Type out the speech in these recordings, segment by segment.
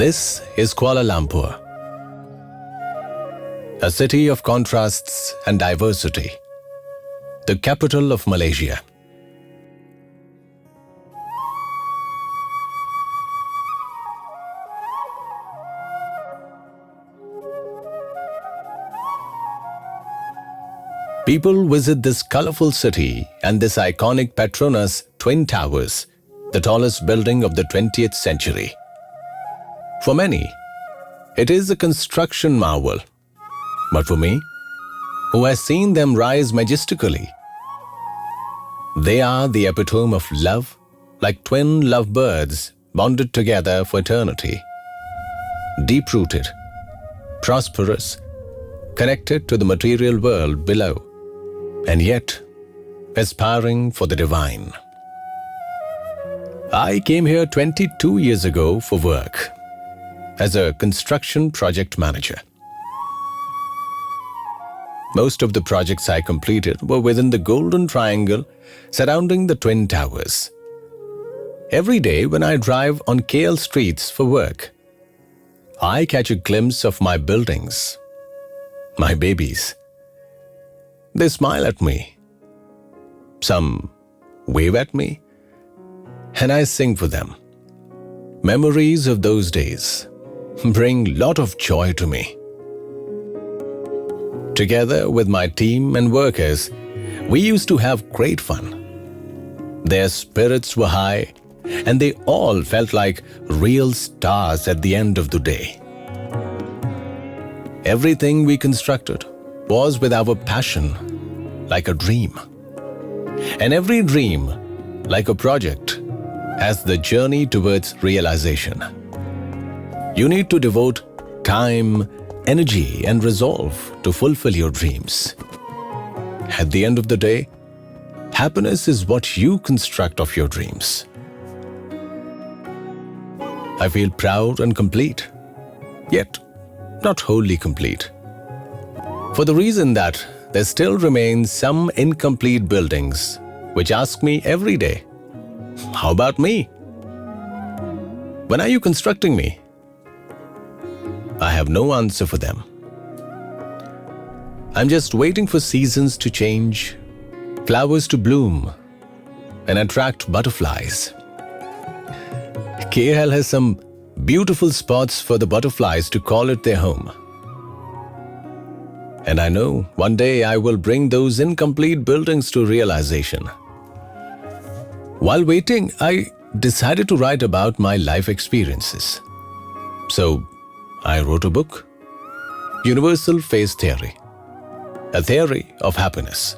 This is Kuala Lumpur, a city of contrasts and diversity, the capital of Malaysia. People visit this colorful city and this iconic Petronas Twin Towers, the tallest building of the 20th century. For many, it is a construction marvel. But for me, who has seen them rise majestically, they are the epitome of love, like twin lovebirds bonded together for eternity. Deep-rooted, prosperous, connected to the material world below, and yet aspiring for the divine. I came here 22 years ago for work as a construction project manager. Most of the projects I completed were within the golden triangle surrounding the Twin Towers. Every day when I drive on KL streets for work, I catch a glimpse of my buildings, my babies. They smile at me. Some wave at me, and I sing for them. Memories of those days bring lot of joy to me. Together with my team and workers, we used to have great fun. Their spirits were high, and they all felt like real stars at the end of the day. Everything we constructed was with our passion, like a dream. And every dream, like a project, has the journey towards realization. You need to devote time, energy, and resolve to fulfill your dreams. At the end of the day, happiness is what you construct of your dreams. I feel proud and complete, yet not wholly complete. For the reason that there still remain some incomplete buildings which ask me every day, how about me? When are you constructing me? I have no answer for them. I'm just waiting for seasons to change, flowers to bloom, and attract butterflies. KL has some beautiful spots for the butterflies to call it their home. And I know one day I will bring those incomplete buildings to realization. While waiting, I decided to write about my life experiences. So, I wrote a book, Universal Phase Theory, a theory of happiness.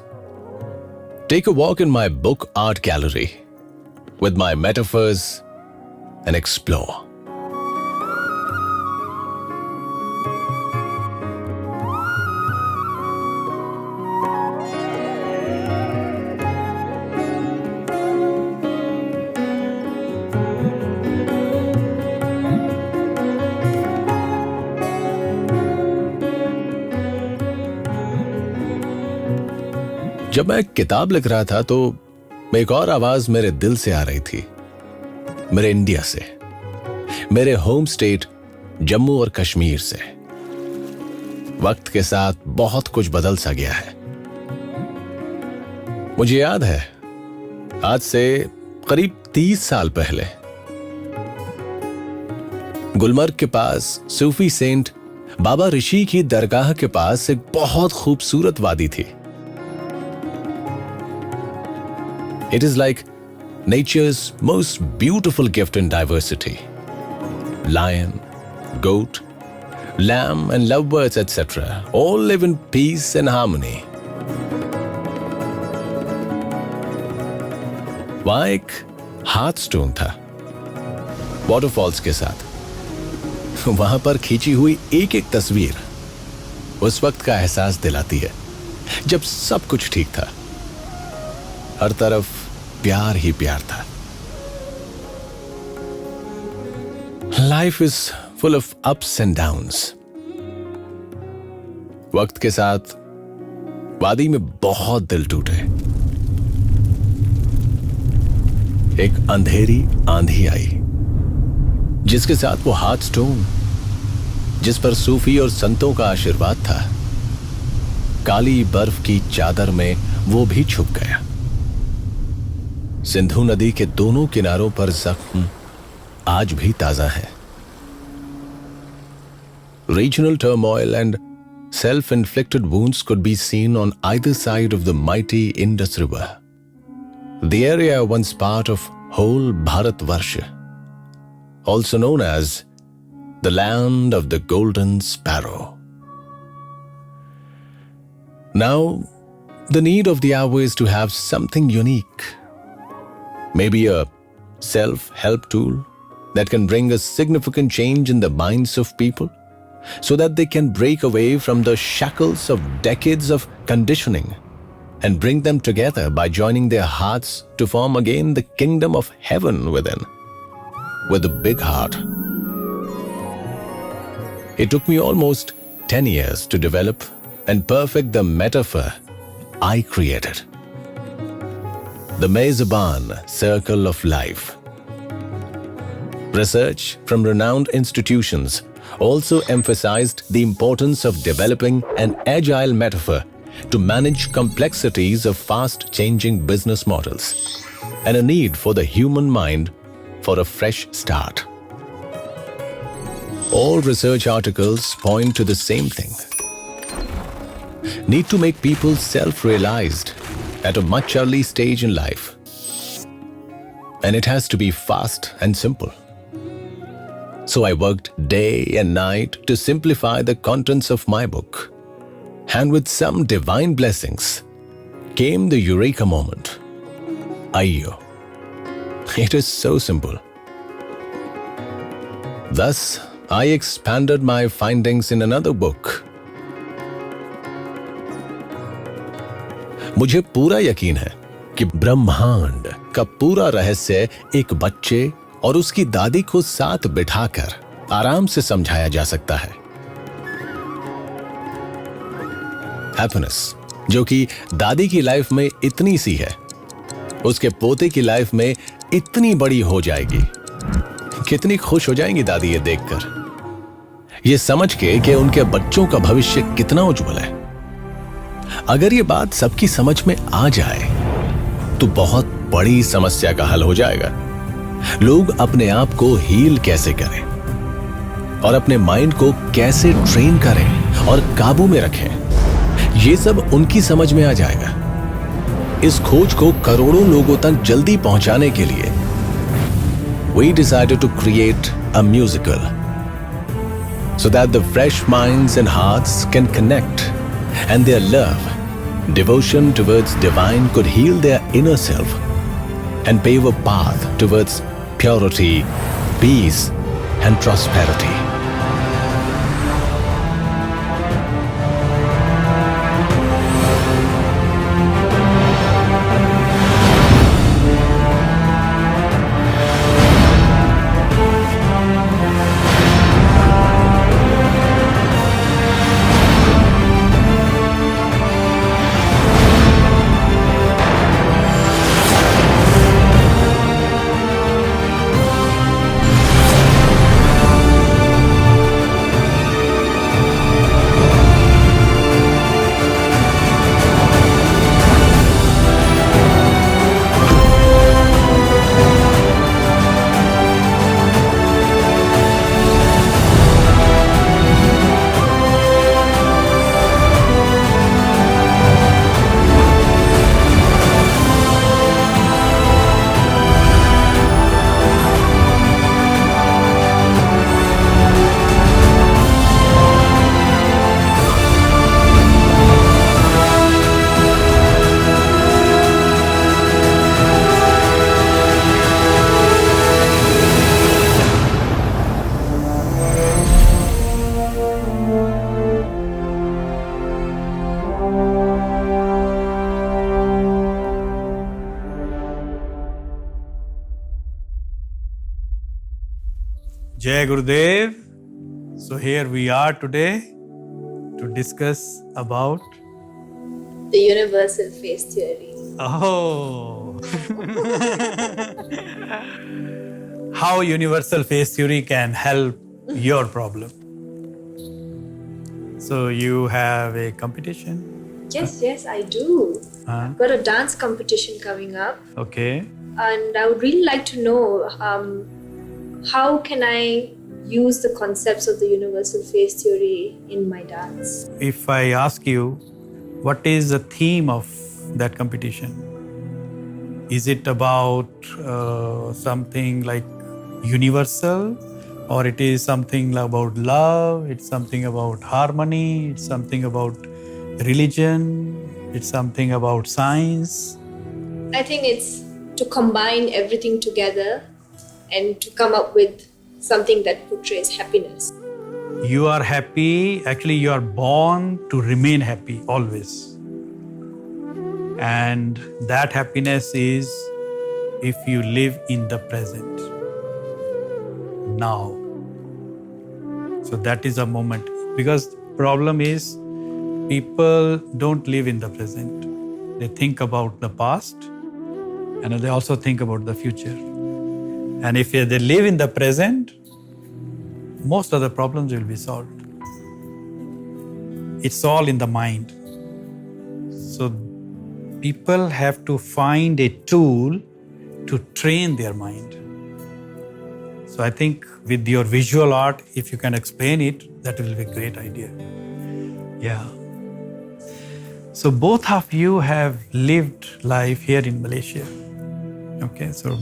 Take a walk in my book art gallery with my metaphors and explore. जब मैं किताब लिख रहा था तो एक और आवाज मेरे दिल से आ रही थी, मेरे इंडिया से, मेरे होम स्टेट जम्मू और कश्मीर से। वक्त के साथ बहुत कुछ बदल सा गया है। मुझे याद है, आज से करीब 30 साल पहले गुलमर्ग के पास सूफी सेंट बाबा ऋषि की दरगाह के पास एक बहुत खूबसूरत वादी थी। It is like nature's most beautiful gift in diversity. Lion, goat, lamb and lovebirds etc. all live in peace and harmony. वहाँ एक हार्ट स्टोन था, वाटरफॉल्स के साथ। वहाँ पर खींची हुई एक एक तस्वीर उस वक्त का एहसास दिलाती है जब सब कुछ ठीक था। हर तरफ प्यार ही प्यार था। Life is full of ups and downs. वक्त के साथ वादी में बहुत दिल टूटे। एक अंधेरी आंधी आई, जिसके साथ वो हार्ट स्टोन, जिस पर सूफी और संतों का आशीर्वाद था, काली बर्फ की चादर में वो भी छुप गया। सिंधु नदी के दोनों किनारों पर जख्म आज भी ताजा है। Regional turmoil and self-inflicted wounds could be seen on either side of the mighty Indus River. The area once part of whole Bharatvarsha, also known as the land of the golden sparrow. Now, the need of the hour is to have something unique. Maybe a self-help tool that can bring a significant change in the minds of people, so that they can break away from the shackles of decades of conditioning and bring them together by joining their hearts to form again the kingdom of heaven within, with a big heart. It took me almost 10 years to develop and perfect the metaphor I created. The Mezaban Circle of Life. Research from renowned institutions also emphasized the importance of developing an agile metaphor to manage complexities of fast-changing business models and a need for the human mind for a fresh start. All research articles point to the same thing. Need to make people self-realized at a much early stage in life. And it has to be fast and simple. So I worked day and night to simplify the contents of my book. And with some divine blessings came the eureka moment. Ayyo. It is so simple. Thus, I expanded my findings in another book. मुझे पूरा यकीन है कि ब्रह्मांड का पूरा रहस्य एक बच्चे और उसकी दादी को साथ बिठाकर आराम से समझाया जा सकता है। हैप्पीनेस, जो कि दादी की लाइफ में इतनी सी है, उसके पोते की लाइफ में इतनी बड़ी हो जाएगी। कितनी खुश हो जाएंगी दादी ये देखकर, ये समझ के कि उनके बच्चों का भविष्य कितना उज्जवल है। अगर ये बात सबकी समझ में आ जाए तो बहुत बड़ी समस्या का हल हो जाएगा। लोग अपने आप को हील कैसे करें और अपने माइंड को कैसे ट्रेन करें और काबू में रखें, ये सब उनकी समझ में आ जाएगा। इस खोज को करोड़ों लोगों तक जल्दी पहुंचाने के लिए we decided to create a musical so that the fresh minds and hearts can connect and their love, devotion towards divine could heal their inner self and pave a path towards purity, peace, and prosperity. Jai Gurudev. So here we are today to discuss about the universal face theory. Oh. how universal phase theory can help your problem. So you have a competition? Yes, I do. I've got a dance competition coming up, Okay. and I would really like to know how can I use the concepts of the universal phase theory in my dance. If I ask you, what is the theme of that competition? Is it about something like universal, or it is something about love, it's something about harmony, it's something about religion, it's something about science? I think it's to combine everything together and to come up with something that portrays happiness. You are happy, actually, you are born to remain happy always. And that happiness is if you live in the present, now. So that is a moment. Because problem is, people don't live in the present. They think about the past and they also think about the future. And if they live in the present, most of the problems will be solved. It's all in the mind. So people have to find a tool to train their mind. So I think with your visual art, if you can explain it, that will be a great idea. Yeah. So both of you have lived life here in Malaysia. Okay, so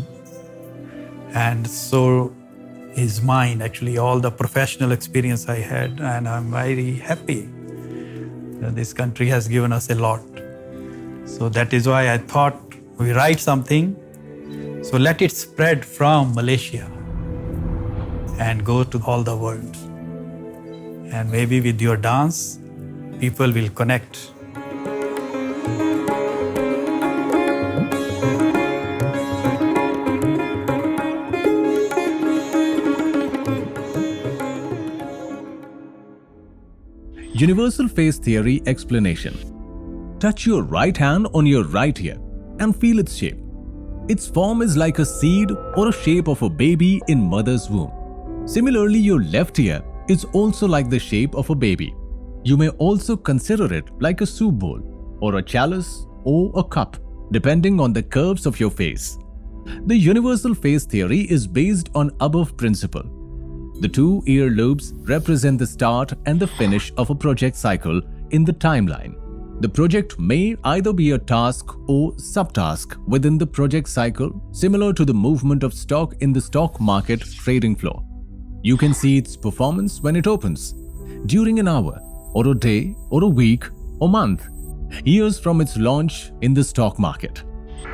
is mine, actually, all the professional experience I had, and I'm very happy. This country has given us a lot. So that is why I thought we write something, so let it spread from Malaysia and go to all the world. And maybe with your dance, people will connect. Universal phase theory explanation. Touch your right hand on your right ear and feel its shape. Its form is like a seed or a shape of a baby in mother's womb. Similarly, your left ear is also like the shape of a baby. You may also consider it like a soup bowl or a chalice or a cup, depending on the curves of your face. The universal phase theory is based on above principle. The two ear lobes represent the start and the finish of a project cycle in the timeline. The project may either be a task or subtask within the project cycle, similar to the movement of stock in the stock market trading floor. You can see its performance when it opens, during an hour, or a day, or a week, or month, years from its launch in the stock market.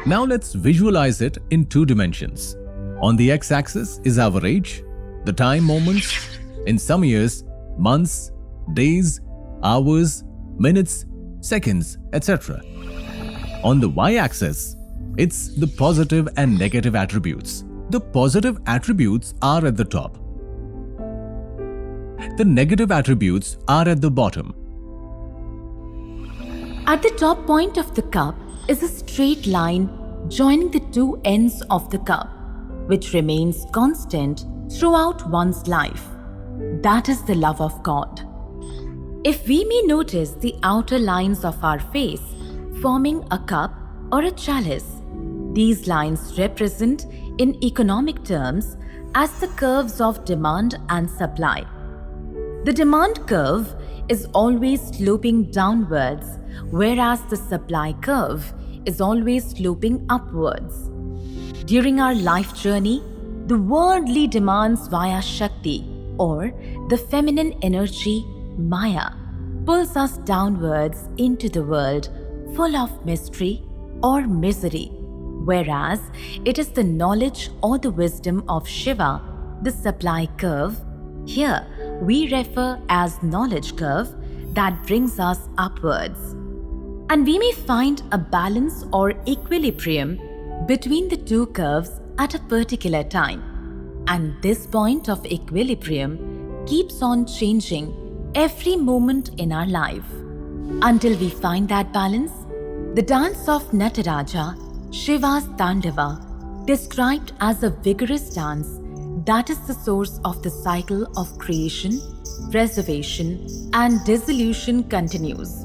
Now let's visualize it in two dimensions. On the x-axis is our age, the time moments, in some years, months, days, hours, minutes, seconds, etc. On the y-axis, it's the positive and negative attributes. The positive attributes are at the top. The negative attributes are at the bottom. At the top point of the cup is a straight line joining the two ends of the cup, which remains constant throughout one's life. That is the love of God. If we may notice the outer lines of our face forming a cup or a chalice, these lines represent in economic terms as the curves of demand and supply. The demand curve is always sloping downwards, whereas the supply curve is always sloping upwards. During our life journey, the worldly demands via Shakti, or the feminine energy Maya, pulls us downwards into the world full of mystery or misery, whereas it is the knowledge or the wisdom of Shiva, the supply curve, here we refer as knowledge curve, that brings us upwards. And we may find a balance or equilibrium between the two curves at a particular time. And this point of equilibrium keeps on changing every moment in our life. Until we find that balance, the dance of Nataraja, Shiva's Tandava, described as a vigorous dance, that is the source of the cycle of creation, preservation, and dissolution continues.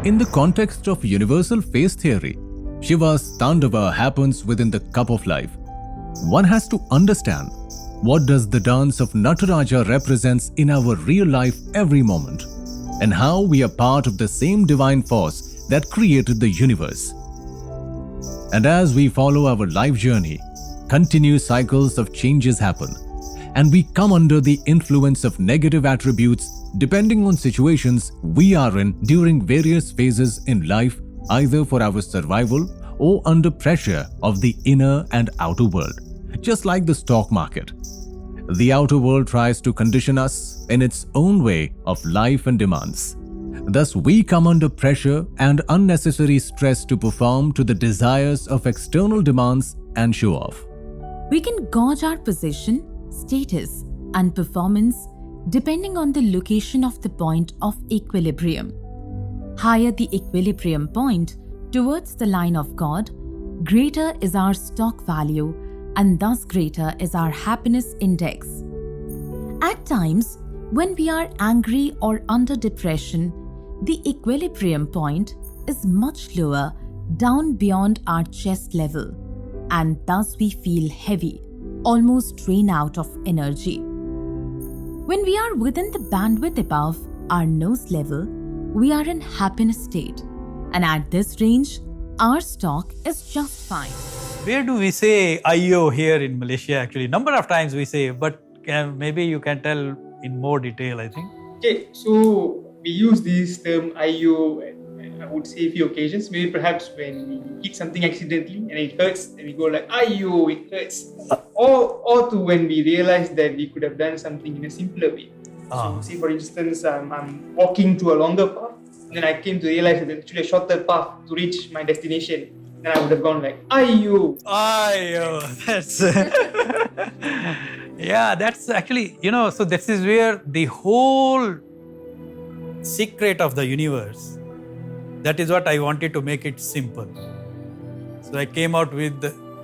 In the context of universal phase theory, Shiva's Tandava happens within the cup of life. One has to understand what does the dance of Nataraja represents in our real life every moment, and how we are part of the same divine force that created the universe. And as we follow our life journey, continuous cycles of changes happen, and we come under the influence of negative attributes depending on situations we are in during various phases in life, either for our survival or under pressure of the inner and outer world, just like the stock market. The outer world tries to condition us in its own way of life and demands. Thus, we come under pressure and unnecessary stress to perform to the desires of external demands and show off. We can gauge our position, status, and performance depending on the location of the point of equilibrium. Higher the equilibrium point towards the line of God, greater is our stock value, and thus greater is our happiness index. At times, when we are angry or under depression, the equilibrium point is much lower, down beyond our chest level, and thus we feel heavy, almost drained out of energy. When we are within the bandwidth above our nose level, we are in happiness state, and at this range, our stock is just fine. Where do we say Ayyo here in Malaysia actually? Number of times we say, but maybe you can tell in more detail, I think. Okay, so we use this term Ayyo, I would say a few occasions. Maybe perhaps when we hit something accidentally and it hurts, and we go like Ayyo, it hurts. Or to when we realize that we could have done something in a simpler way. So say for instance, I'm walking to a longer path, and then I came to realize that there's actually a shorter path to reach my destination. Then I would have gone like Ayyo. That's yeah, that's actually, so this is where the whole secret of the universe, that is what I wanted to make it simple. So I came out with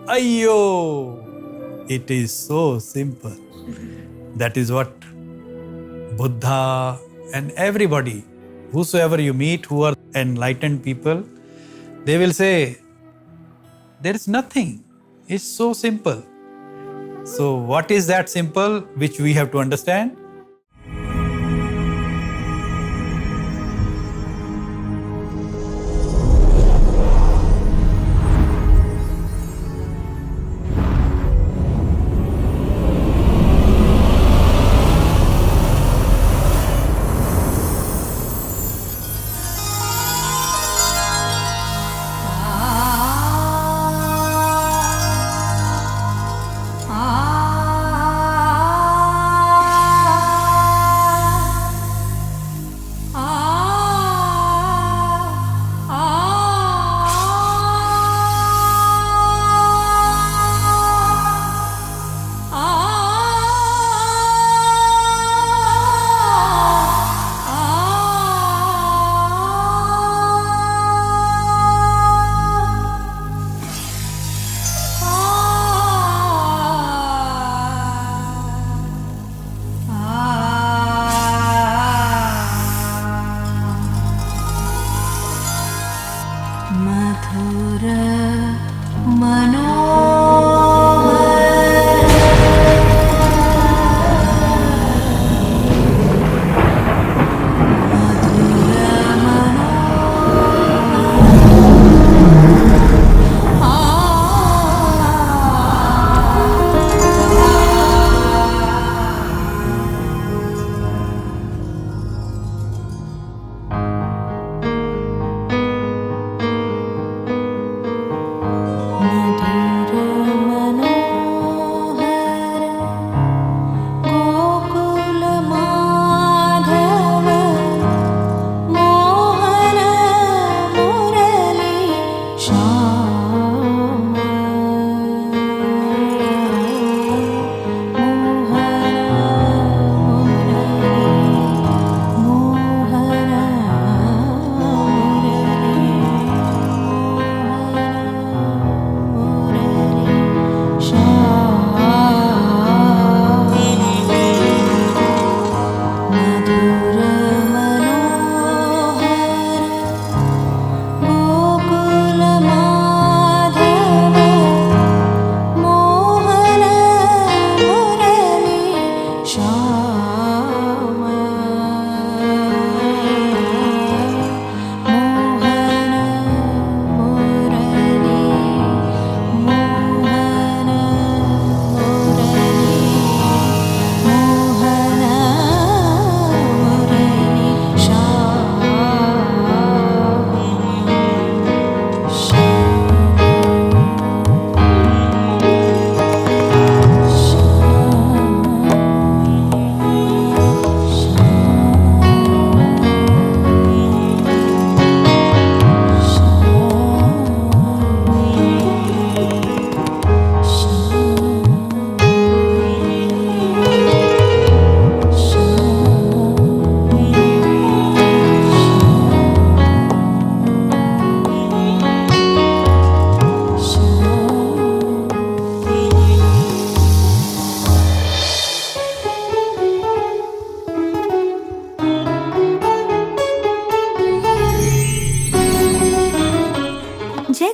Ayyo. It is so simple. That is what Buddha and everybody, whosoever you meet who are enlightened people, they will say, there is nothing. It's so simple. So what is that simple which we have to understand?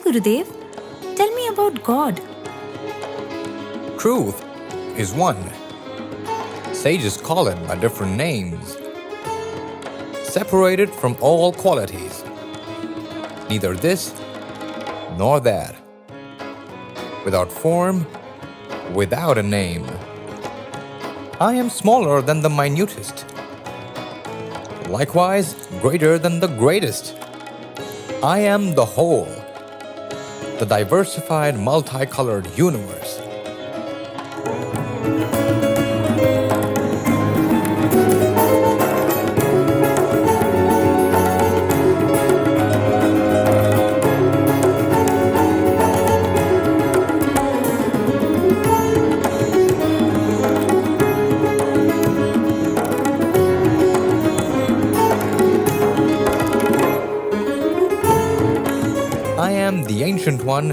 Gurudev, tell me about God. Truth is one. Sages call it by different names. Separated from all qualities. Neither this nor that. Without form, without a name. I am smaller than the minutest. Likewise, greater than the greatest. I am the whole, the diversified, multicolored universe. I am the Ancient One,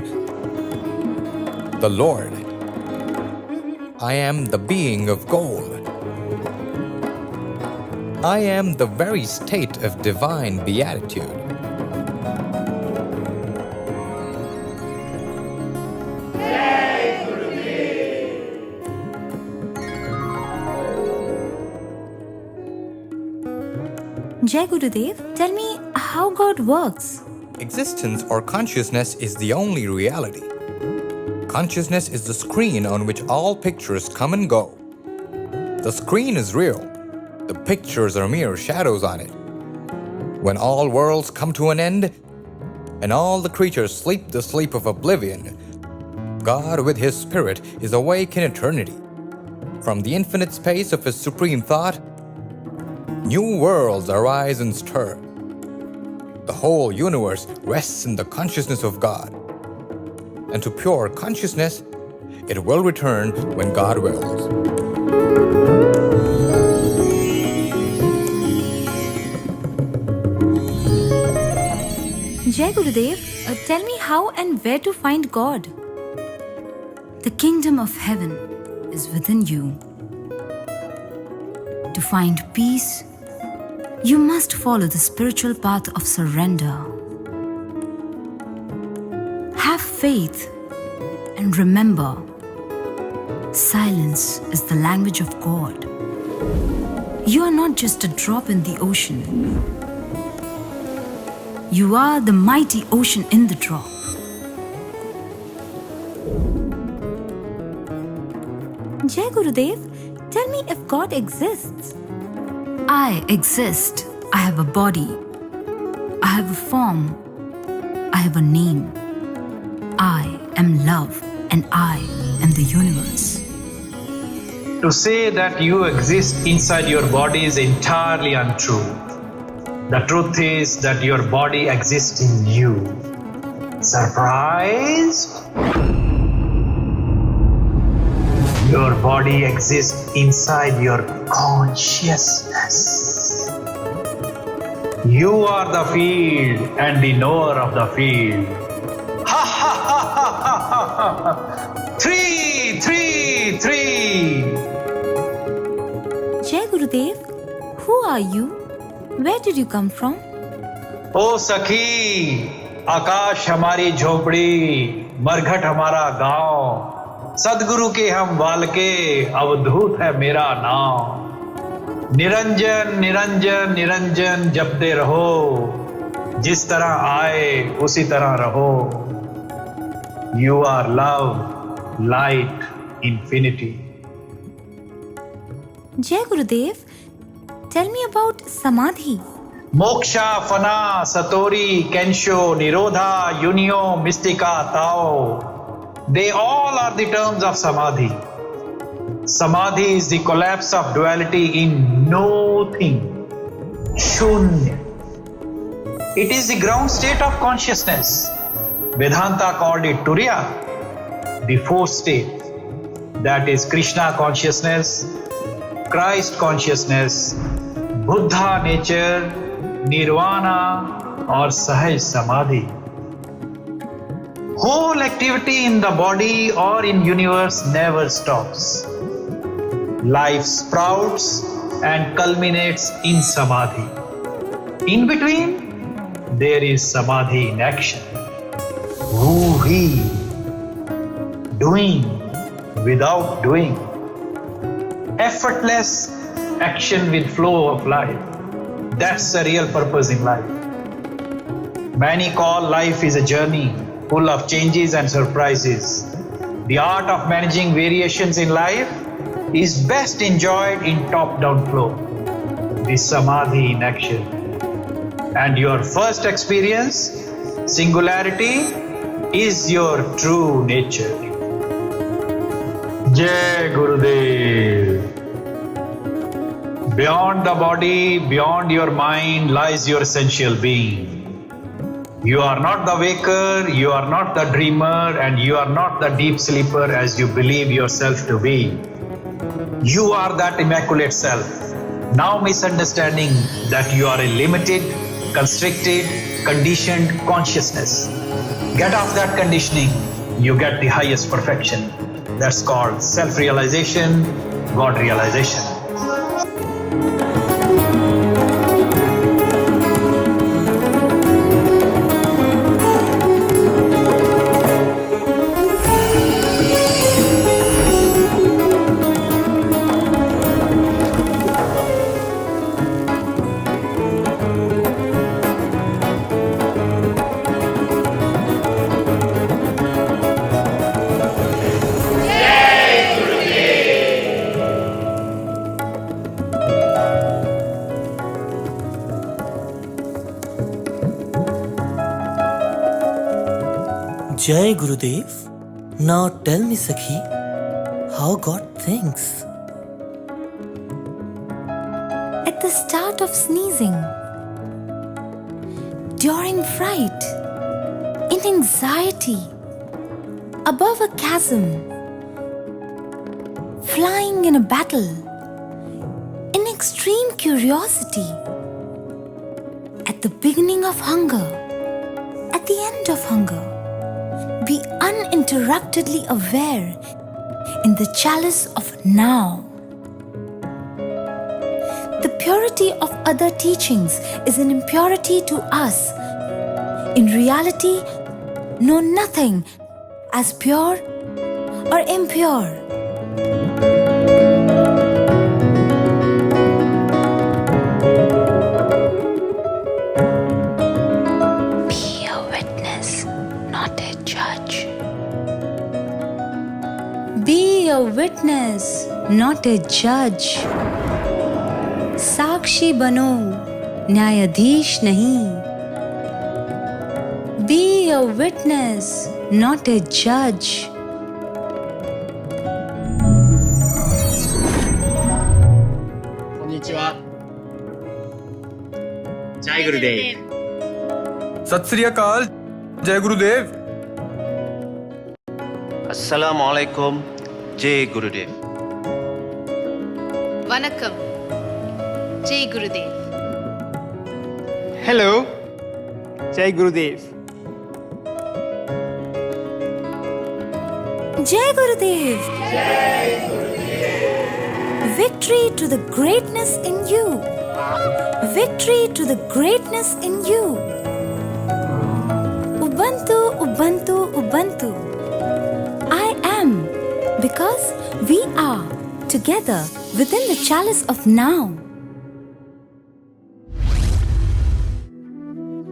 the Lord. I am the being of gold. I am the very state of divine beatitude. Jai Gurudev, tell me how God works. Existence or consciousness is the only reality. Consciousness is the screen on which all pictures come and go. The screen is real. The pictures are mere shadows on it. When all worlds come to an end and all the creatures sleep the sleep of oblivion, God with His Spirit is awake in eternity. From the infinite space of His supreme thought, new worlds arise and stir. The whole universe rests in the consciousness of God. And to pure consciousness, it will return when God wills. Jai Gurudev, tell me how and where to find God. The kingdom of heaven is within you. To find peace, you must follow the spiritual path of surrender. Have faith and remember, silence is the language of God. You are not just a drop in the ocean. You are the mighty ocean in the drop. Jai Gurudev, tell me if God exists. I exist. I have a body. I have a form. I have a name. I am love and I am the universe. To say that you exist inside your body is entirely untrue. The truth is that your body exists in you. Surprised? Your body exists inside your consciousness. You are the field and the knower of the field. Ha ha ha ha ha ha! 3, 3, 3! Jai Gurudev, who are you? Where did you come from? ओ सखी, आकाश हमारी झोपड़ी, मरघट हमारा गांव, सदगुरु के हम बालके, अवधूत है मेरा नाम। निरंजन निरंजन निरंजन जपते रहो, जिस तरह आए उसी तरह रहो। You are love, light, infinity. Jai Gurudev, tell me about Samadhi. Moksha, Fana, Satori, Kensho, Nirodha, Yunio, Mystica, Tao. They all are the terms of Samadhi. Samadhi is the collapse of duality in nothing. Shunya. It is the ground state of consciousness. Vedanta called it Turiya, the fourth state. That is Krishna consciousness, Christ consciousness, Buddha nature, Nirvana or Sahaj Samadhi. Whole activity in the body or in universe never stops. Life sprouts and culminates in Samadhi. In between, there is Samadhi in action. Woo-wee. Doing without doing. Effortless action with flow of life. That's the real purpose in life. Many call life is a journey full of changes and surprises. The art of managing variations in life is best enjoyed in top-down flow, the samadhi in action. And your first experience, singularity, is your true nature. Jai Gurudev. Beyond the body, beyond your mind lies your essential being. You are not the waker, you are not the dreamer, and you are not the deep sleeper as you believe yourself to be. You are that immaculate self, now misunderstanding that you are a limited, constricted, conditioned consciousness. Get off that conditioning, you get the highest perfection. That's called self-realization, God realization. Jai Gurudev. Now tell me, Sakhi, how God thinks. At the start of sneezing, during fright, in anxiety, above a chasm, flying in a battle, in extreme curiosity, at the beginning of hunger, at the end of hunger. Be uninterruptedly aware in the chalice of now. The purity of other teachings is an impurity to us. In reality, know nothing as pure or impure. Be a witness, not a judge. Be a witness, not a judge. साक्षी बनो, न्यायाधीश नहीं. Be a witness, not a judge. Konnichiwa. Jai Gurudev. सत श्री अकाल. जय गुरुदेव. Assalamu alaikum. Jai Gurudev. Vanakkam. Jai Gurudev. Hello. Jai Gurudev. Jai Gurudev. Victory to the greatness in you. Victory to the greatness in you. Ubuntu, Ubuntu, Ubuntu. I am, because we are together within the chalice of now.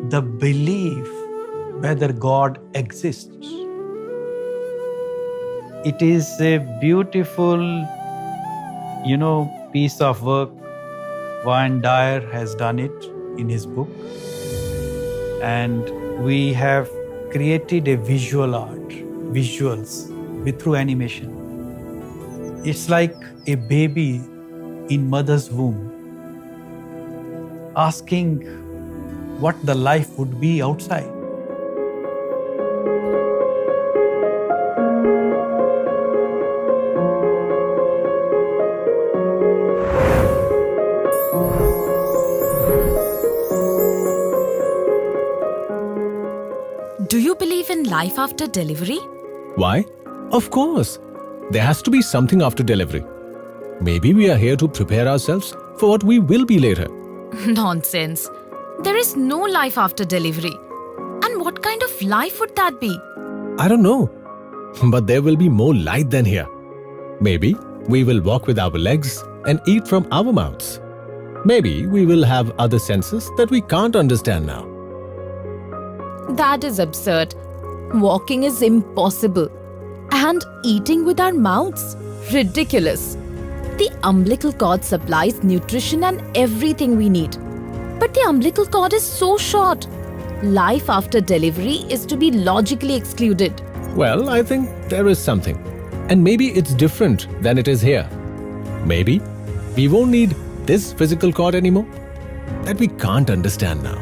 The belief whether God exists. It is a beautiful, piece of work. Wayne Dyer has done it in his book. And we have created a visual art, visuals through animation. It's like a baby in mother's womb asking what the life would be outside. Do you believe in life after delivery? Why? Of course. There has to be something after delivery. Maybe we are here to prepare ourselves for what we will be later. Nonsense. There is no life after delivery. And what kind of life would that be? I don't know. But there will be more light than here. Maybe we will walk with our legs and eat from our mouths. Maybe we will have other senses that we can't understand now. That is absurd. Walking is impossible. And eating with our mouths? Ridiculous. The umbilical cord supplies nutrition and everything we need. But the umbilical cord is so short. Life after delivery is to be logically excluded. Well, I think there is something. And maybe it's different than it is here. Maybe we won't need this physical cord anymore that we can't understand now.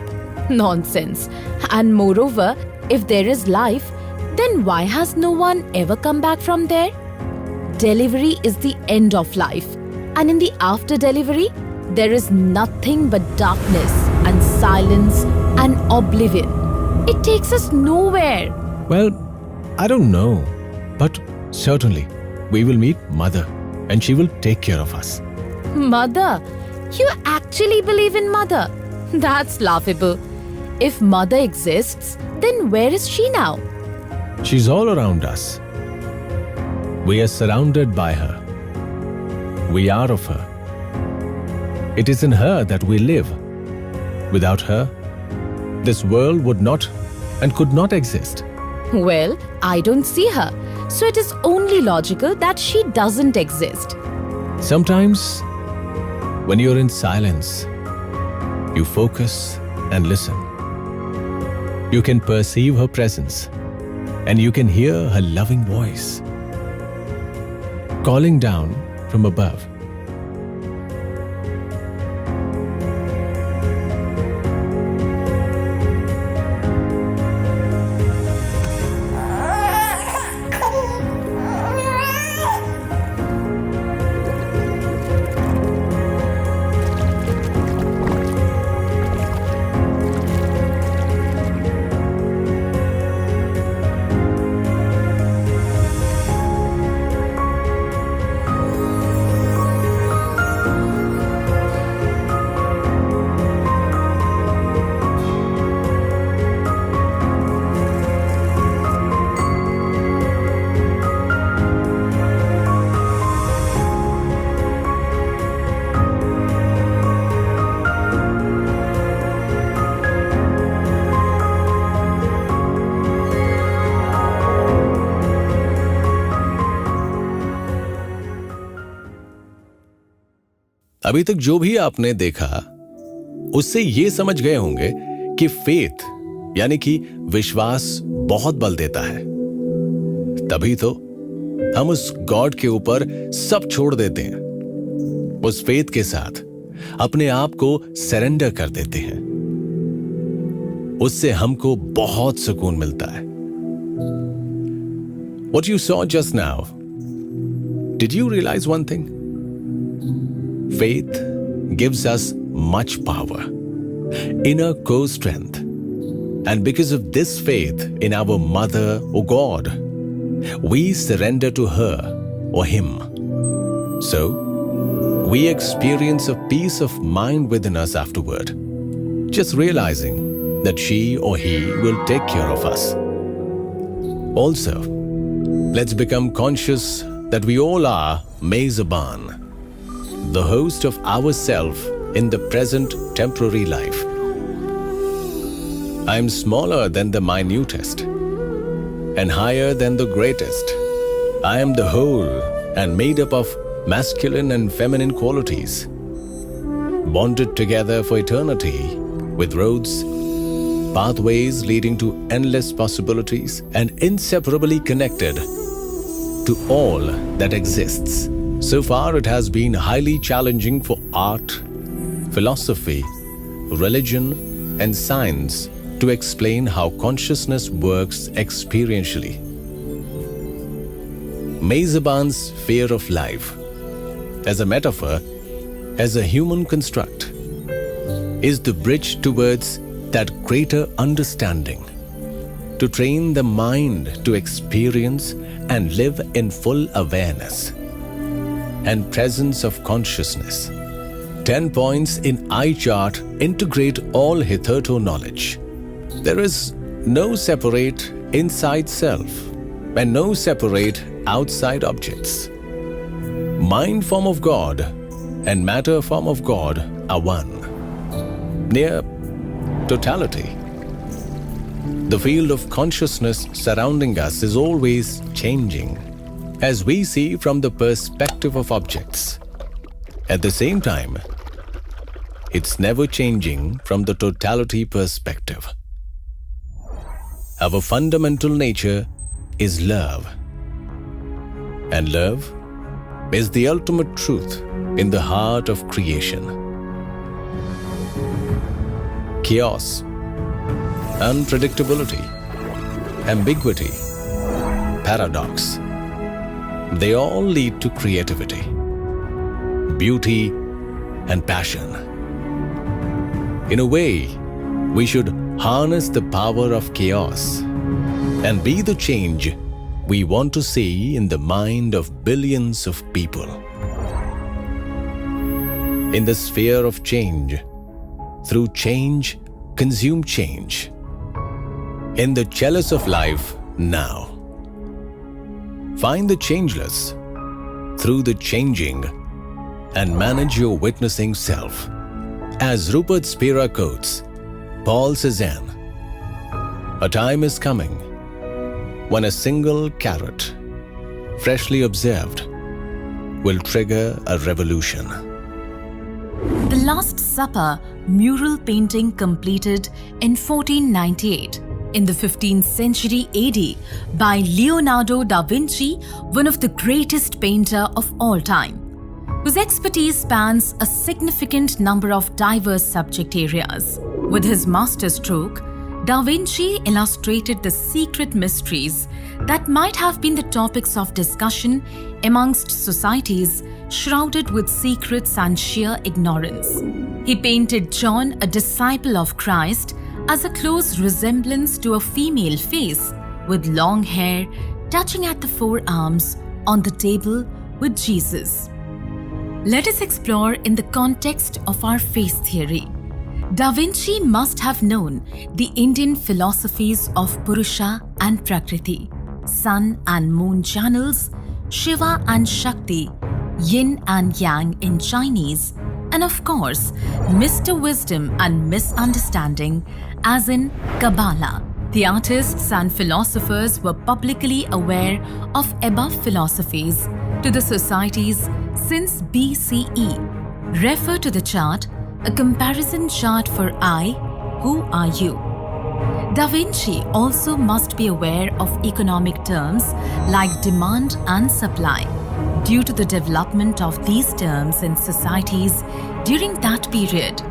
Nonsense. And moreover, if there is life, then why has no one ever come back from there? Delivery is the end of life. And in the after delivery, there is nothing but darkness and silence and oblivion. It takes us nowhere. Well, I don't know. But certainly, we will meet Mother and she will take care of us. Mother? You actually believe in Mother? That's laughable. If Mother exists, then where is she now? She's all around us. We are surrounded by her. We are of her. It is in her that we live. Without her, this world would not and could not exist. Well, I don't see her, so it is only logical that she doesn't exist. Sometimes, when you're in silence, you focus and listen. You can perceive her presence, and you can hear her loving voice calling down from above. अभी तक जो भी आपने देखा उससे ये समझ गए होंगे कि फेथ यानी कि विश्वास बहुत बल देता है। तभी तो हम उस गॉड के ऊपर सब छोड़ देते हैं, उस फेथ के साथ अपने आप को सरेंडर कर देते हैं। उससे हमको बहुत सुकून मिलता है। What you saw just now, did you realize one thing? Faith gives us much power, inner core strength. And because of this faith in our Mother or God, we surrender to her or Him. So, we experience a peace of mind within us afterward, just realizing that she or he will take care of us. Also, let's become conscious that we all are Mezaban, the host of ourself in the present temporary life. I am smaller than the minutest and higher than the greatest. I am the whole and made up of masculine and feminine qualities, bonded together for eternity with roads, pathways leading to endless possibilities, and inseparably connected to all that exists. So far, it has been highly challenging for art, philosophy, religion, and science to explain how consciousness works experientially. Mezaban's fear of life, as a metaphor, as a human construct, is the bridge towards that greater understanding, to train the mind to experience and live in full awareness and presence of consciousness. 10 points in iChart integrate all hitherto knowledge. There is no separate inside self, and no separate outside objects. Mind form of God and matter form of God are one, near totality. The field of consciousness surrounding us is always changing as we see from the perspective of objects. At the same time, it's never changing from the totality perspective. Our fundamental nature is love. And love is the ultimate truth in the heart of creation. Chaos, unpredictability, ambiguity, paradox, they all lead to creativity, beauty, and passion. In a way, we should harness the power of chaos and be the change we want to see in the mind of billions of people. In the sphere of change, through change, consume change. In the chalice of life, now. Find the changeless through the changing and manage your witnessing self. As Rupert Spira quotes, Paul Cézanne, a time is coming when a single carrot, freshly observed, will trigger a revolution. The Last Supper mural painting completed in 1498 in the 15th century AD by Leonardo da Vinci, one of the greatest painter of all time, whose expertise spans a significant number of diverse subject areas. With his masterstroke, Da Vinci illustrated the secret mysteries that might have been the topics of discussion amongst societies shrouded with secrets and sheer ignorance. He painted John, a disciple of Christ, as a close resemblance to a female face with long hair touching at the forearms on the table with Jesus. Let us explore in the context of our face theory. Da Vinci must have known the Indian philosophies of Purusha and Prakriti, sun and moon channels, Shiva and Shakti, yin and yang in Chinese, and of course, Mr. Wisdom and Misunderstanding, as in Kabbalah. The artists and philosophers were publicly aware of above philosophies to the societies since BCE. Refer to the chart, a comparison chart for I, who are you? Da Vinci also must be aware of economic terms like demand and supply, due to the development of these terms in societies during that period.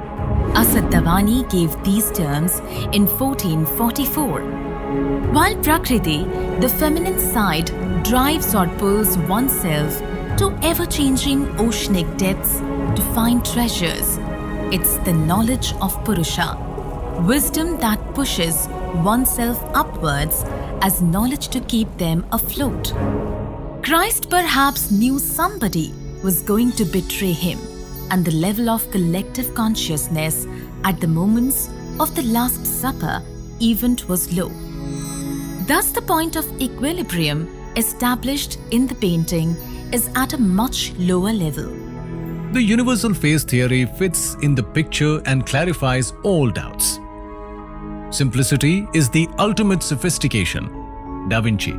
Asad Davani gave these terms in 1444. While Prakriti, the feminine side, drives or pulls oneself to ever-changing oceanic depths to find treasures, it's the knowledge of Purusha, wisdom that pushes oneself upwards as knowledge to keep them afloat. Christ perhaps knew somebody was going to betray him, and the level of collective consciousness at the moments of the Last Supper event was low. Thus, the point of equilibrium established in the painting is at a much lower level. The universal face theory fits in the picture and clarifies all doubts. Simplicity is the ultimate sophistication. Da Vinci.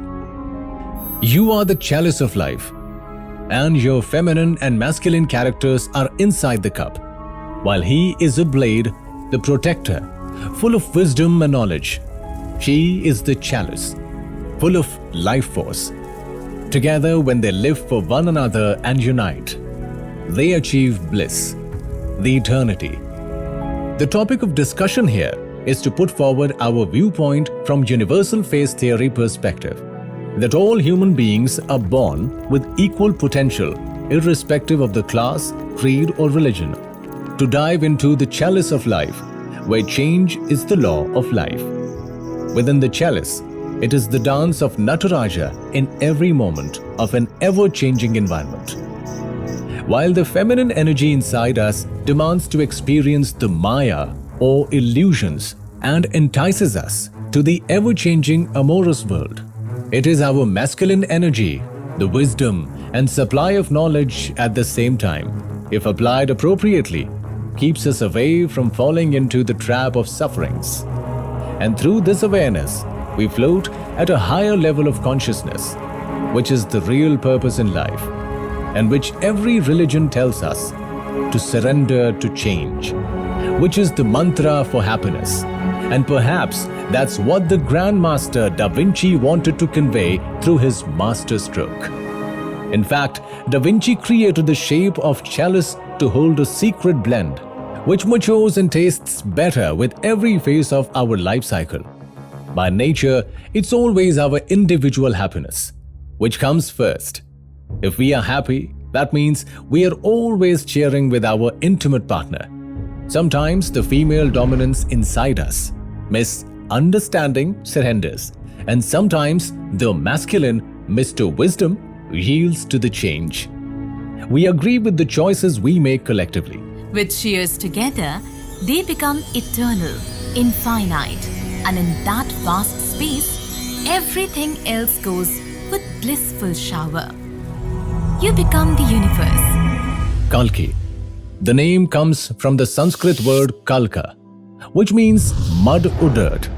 You are the chalice of life, and your feminine and masculine characters are inside the cup, while he is a blade, the protector, full of wisdom and knowledge. She is the chalice, full of life force. Together, when they live for one another and unite, they achieve bliss, the eternity. The topic of discussion here is to put forward our viewpoint from universal face theory perspective, that all human beings are born with equal potential, irrespective of the class, creed, or religion, to dive into the chalice of life, where change is the law of life. Within the chalice, it is the dance of Nataraja in every moment of an ever-changing environment. While the feminine energy inside us demands to experience the Maya or illusions and entices us to the ever-changing amorous world. It is our masculine energy, the wisdom and supply of knowledge at the same time, if applied appropriately, keeps us away from falling into the trap of sufferings. And through this awareness, we float at a higher level of consciousness, which is the real purpose in life, and which every religion tells us to surrender to change, which is the mantra for happiness. And perhaps that's what the Grandmaster Da Vinci wanted to convey through his master stroke. In fact, Da Vinci created the shape of chalice to hold a secret blend, which matures and tastes better with every phase of our life cycle. By nature, it's always our individual happiness, which comes first. If we are happy, that means we are always cheering with our intimate partner. Sometimes the female dominance inside us, misunderstanding, surrenders, and sometimes the masculine, Mr. Wisdom, yields to the change. We agree with the choices we make collectively. With cheers together, they become eternal, infinite, and in that vast space, everything else goes with blissful shower. You become the universe. Kalki. The name comes from the Sanskrit word kalka, which means mud or dirt.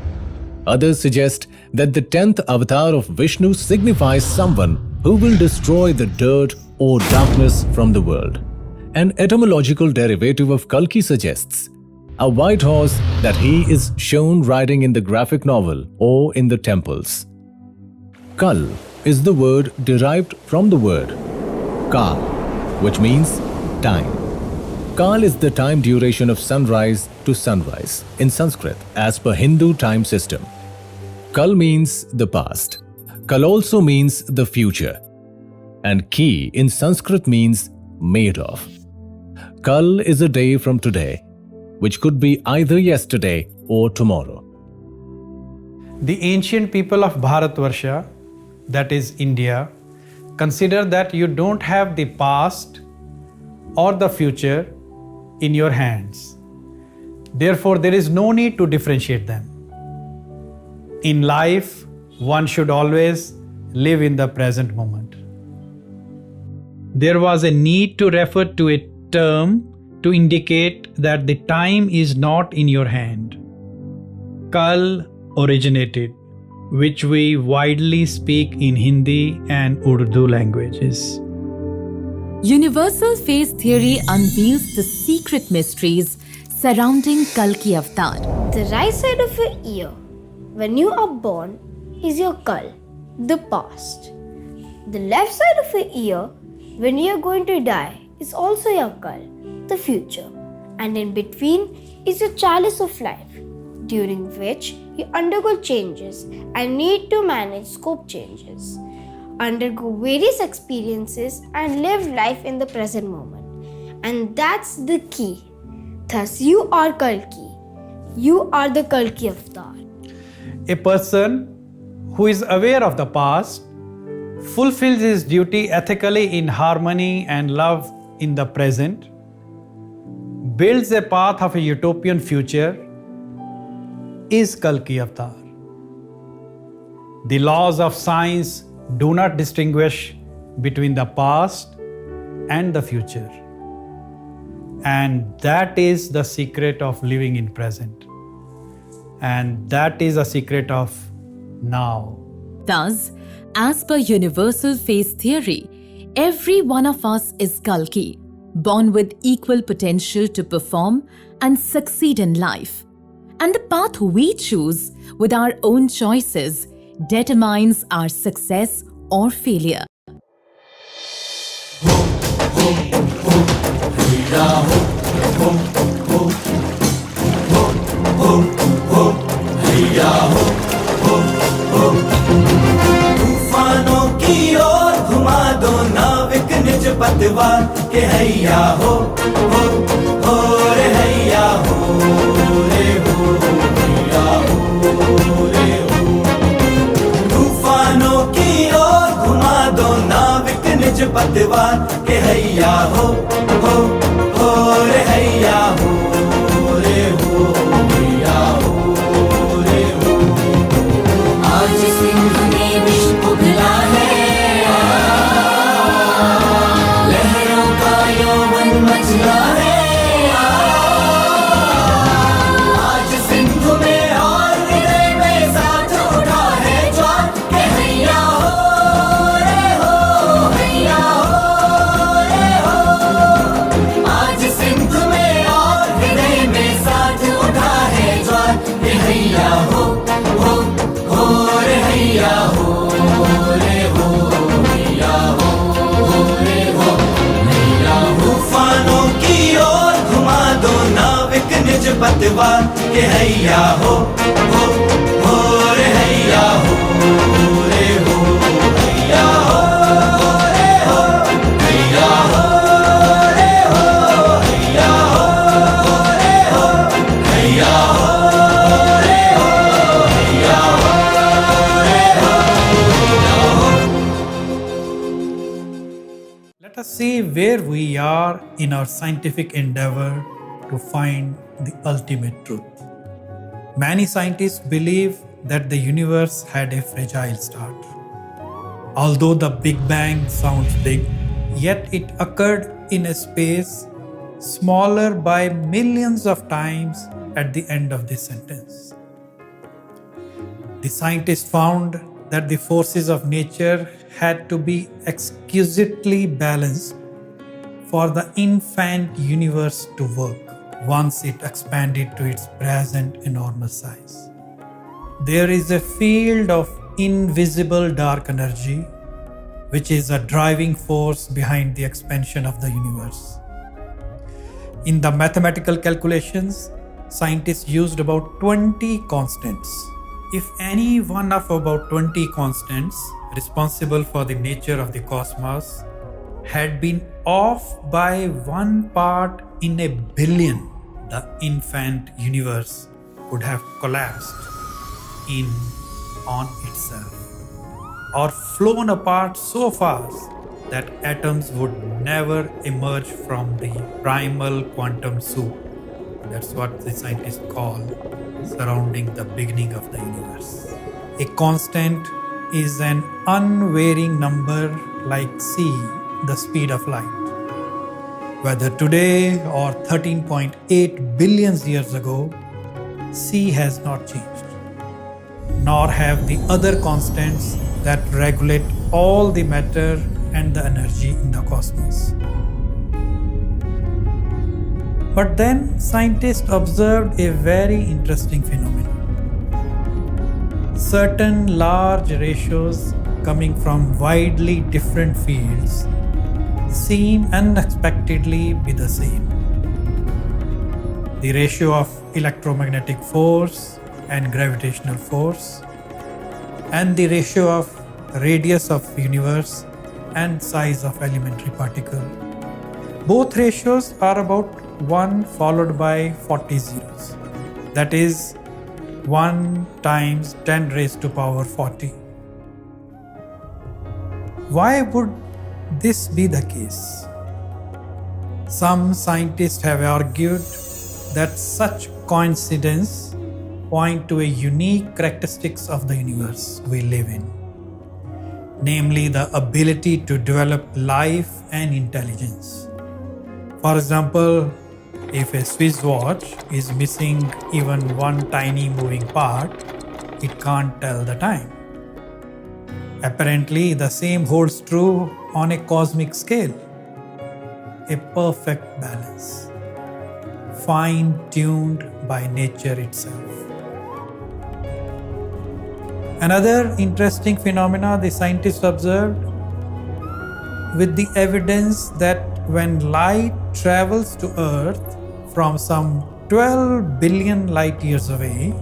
Others suggest that the 10th avatar of Vishnu signifies someone who will destroy the dirt or darkness from the world. An etymological derivative of Kalki suggests a white horse that he is shown riding in the graphic novel or in the temples. Kal is the word derived from the word Kal, which means time. Kal is the time duration of sunrise to sunrise in Sanskrit as per Hindu time system. Kal means the past. Kal also means the future. And Ki in Sanskrit means made of. Kal is a day from today, which could be either yesterday or tomorrow. The ancient people of Bharatvarsha, that is India, consider that you don't have the past or the future in your hands. Therefore, there is no need to differentiate them. In life, one should always live in the present moment. There was a need to refer to a term to indicate that the time is not in your hand. Kal originated, which we widely speak in Hindi and Urdu languages. Universal Phase Theory unveils the secret mysteries surrounding Kalki Avatar. The right side of your ear, when you are born, is your Kal, the past. The left side of your ear, when you are going to die, is also your Kal, the future. And in between is your chalice of life, during which you undergo changes and need to manage scope changes, undergo various experiences and live life in the present moment. And that's the key. Thus, you are Kalki. You are the Kalki Avatar. A person who is aware of the past fulfills his duty ethically in harmony and love in the present, builds a path of a utopian future, is Kalki Avatar. The laws of science do not distinguish between the past and the future. And that is the secret of living in present. And that is the secret of now. Thus, as per Universal Phase Theory, every one of us is Kalki, born with equal potential to perform and succeed in life. And the path we choose with our own choices determines our success or failure. तूफानों की ओर घुमा दो नाविक निज पतवार के हैया हो रे हैया हो रे हो हैया हो रे हो। तूफानों की ओर घुमा दो नाविक निज पतवार के हैया हो रे हैया हो रे हो हैया हो रे हो। पतवार के हैया हो रे हैया हो रे हो हैया हो रे हो हैया हो रे हो हैया हो रे हो हैया हो रे हो हैया हो रे हो हैया हो. Let us see where we are in our scientific endeavor to find the ultimate truth. Many scientists believe that the universe had a fragile start. Although the Big Bang sounds big, yet it occurred in a space smaller by millions of times at the end of this sentence. The scientists found that the forces of nature had to be exquisitely balanced for the infant universe to work once it expanded to its present enormous size. There is a field of invisible dark energy which is a driving force behind the expansion of the universe. In the mathematical calculations, scientists used about 20 constants. If any one of about 20 constants responsible for the nature of the cosmos had been off by 1 part in a billion, the infant universe could have collapsed in on itself or flown apart so fast that atoms would never emerge from the primal quantum soup. That's what the scientists call surrounding the beginning of the universe. A constant is an unvarying number like c, the speed of light. Whether today or 13.8 billion years ago, c has not changed, nor have the other constants that regulate all the matter and the energy in the cosmos. But then scientists observed a very interesting phenomenon. Certain large ratios coming from widely different fields seem unexpectedly be the same. The ratio of electromagnetic force and gravitational force, and the ratio of radius of universe and size of elementary particle. Both ratios are about 1 followed by 40 zeros. That is 1 times 10 raised to power 40. Why would this be the case? Some scientists have argued that such coincidence point to a unique characteristics of the universe we live in, namely the ability to develop life and intelligence. For example, if a Swiss watch is missing even one tiny moving part, it can't tell the time. Apparently, the same holds true on a cosmic scale. A perfect balance, fine-tuned by nature itself. Another interesting phenomena the scientists observed, with the evidence that when light travels to Earth from some 12 billion light years away,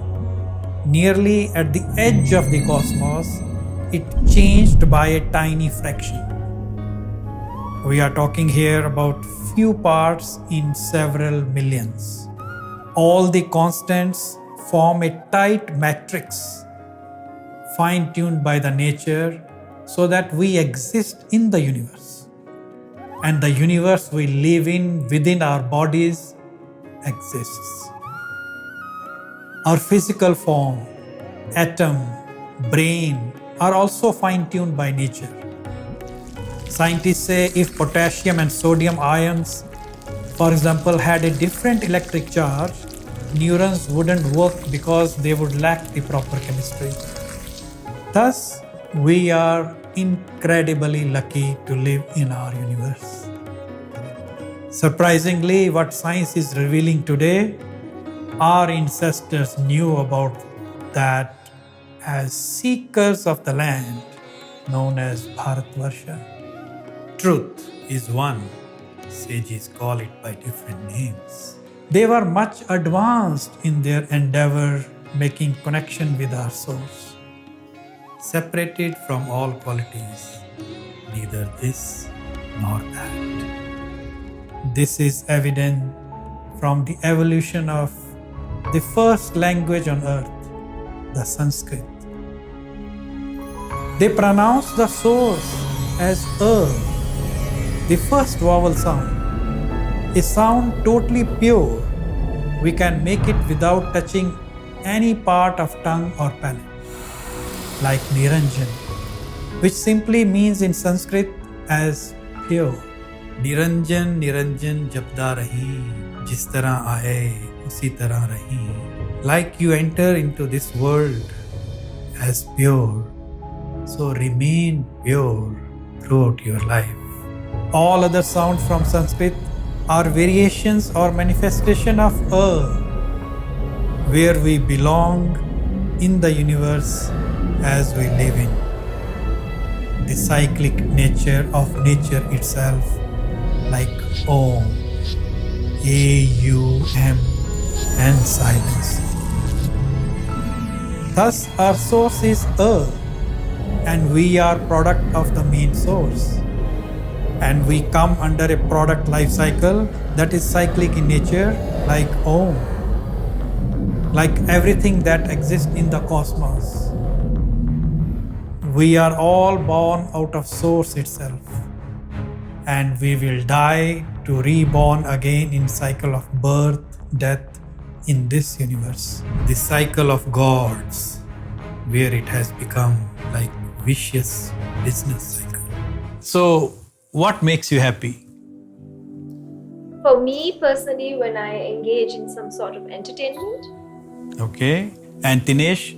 nearly at the edge of the cosmos, it changed by a tiny fraction. We are talking here about few parts in several millions. All the constants form a tight matrix, fine-tuned by the nature so that we exist in the universe. And the universe we live in within our bodies exists. Our physical form, atom, brain are also fine-tuned by nature. Scientists say if potassium and sodium ions, for example, had a different electric charge, neurons wouldn't work because they would lack the proper chemistry. Thus, we are incredibly lucky to live in our universe. Surprisingly, what science is revealing today, our ancestors knew about that as seekers of the land known as Bharatvarsha. Truth is one, sages call it by different names. They were much advanced in their endeavor making connection with our source, separated from all qualities, neither this nor that. This is evident from the evolution of the first language on earth, the Sanskrit. They pronounce the source as the first vowel sound, a sound totally pure. We can make it without touching any part of tongue or palate, like Niranjan, which simply means in Sanskrit as pure. Niranjan, Niranjan jabda rahi, jis tarah aaye, usi tarah rahi. Like you enter into this world as pure, so remain pure throughout your life. All other sounds from Sanskrit are variations or manifestation of where we belong in the universe as we live in. The cyclic nature of nature itself, like Om, A-U-M, and silence. Thus our source is Earth, and we are product of the main source. And we come under a product life cycle that is cyclic in nature, like Om, like everything that exists in the cosmos. We are all born out of source itself, and we will die to reborn again in cycle of birth, death in this universe. The cycle of gods, where it has become like vicious business cycle. So, what makes you happy? For me personally, when I engage in some sort of entertainment. Okay. And Dinesh,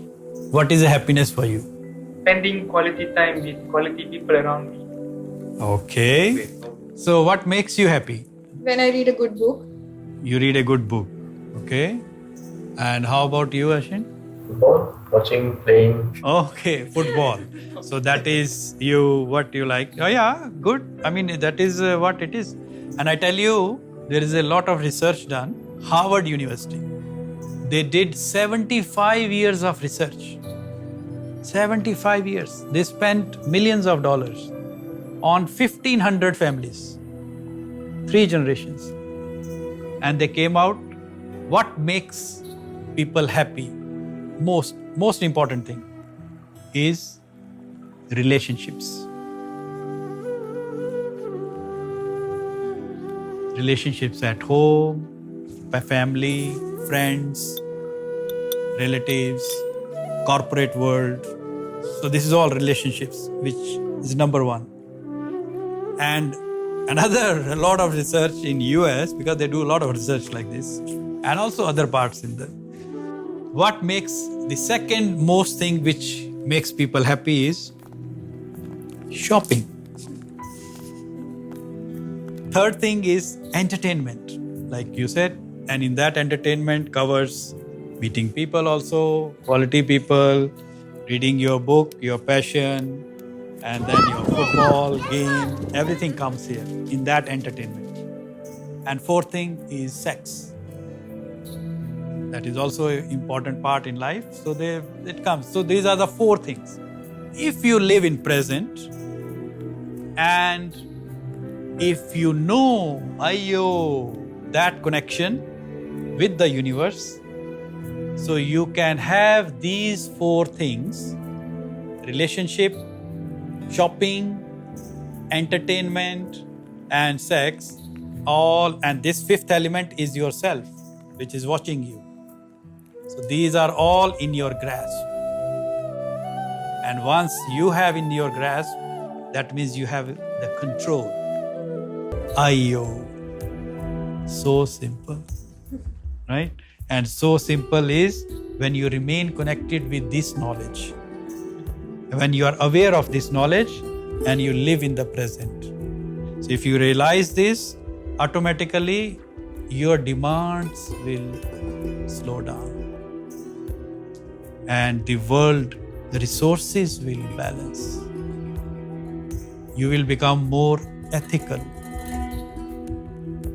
what is a happiness for you? Spending quality time with quality people around me. Okay. So what makes you happy? When I read a good book. You read a good book. Okay. And how about you, Ashin? Football, watching, playing. Okay, football. So that is what you like. Oh yeah, good. I mean, that is what it is. And I tell you, there is a lot of research done. Harvard University. They did 75 years of research. 75 years. They spent millions of dollars on 1,500 families. 3 generations. And they came out, what makes people happy? Most important thing is relationships. Relationships at home, by family, friends, relatives, corporate world. So this is all relationships, which is number one. And a lot of research in US, because they do a lot of research like this, and also other parts in the. What makes the second most thing which makes people happy is shopping. Third thing is entertainment, like you said, and in that entertainment covers meeting people also, quality people, reading your book, your passion, and then your football, game, everything comes here in that entertainment. And fourth thing is sex. That is also an important part in life. So it comes. So these are the 4 things. If you live in present, and if you know that connection with the universe, so you can have these 4 things: relationship, shopping, entertainment, and sex, all, and this 5th element is yourself, which is watching you. So these are all in your grasp. And once you have in your grasp, that means you have the control. So simple, right? And so simple is when you remain connected with this knowledge. When you are aware of this knowledge and you live in the present. So if you realize this, automatically your demands will slow down. And the world, the resources will balance. You will become more ethical.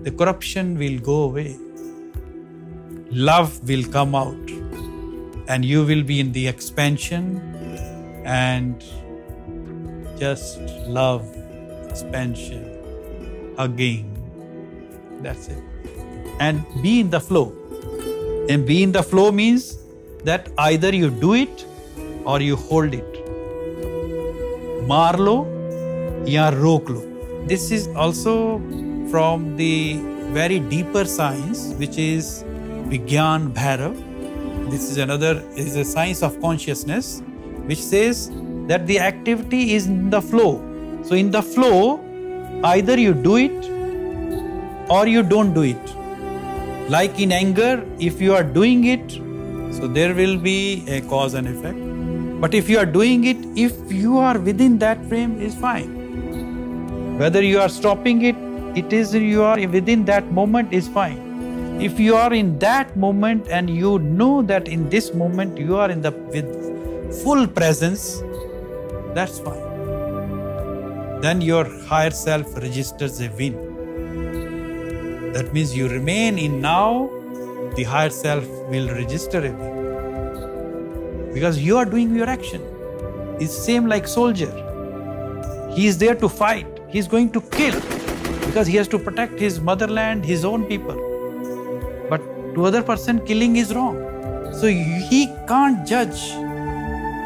The corruption will go away. love will come out and you will be in the expansion and just love, expansion, hugging. That's it. And be in the flow. And be in the flow means that either you do it or you hold it. Maar lo ya rok lo. This is also from the very deeper science, which is Vigyan Bhairav. This is a science of consciousness, which says that the activity is in the flow. So in the flow, either you do it or you don't do it. Like in anger, if you are doing it, so there will be a cause and effect. But if you are doing it, if you are within that frame, is fine. Whether you are stopping it, you are within that moment, is fine. If you are in that moment and you know that in this moment you are with full presence, that's fine. Then your higher self registers a win. That means you remain in now, the higher self will register a win. Because you are doing your action. It's same like soldier. He is there to fight. He is going to kill because he has to protect his motherland, his own people. But to other person, killing is wrong. So he can't judge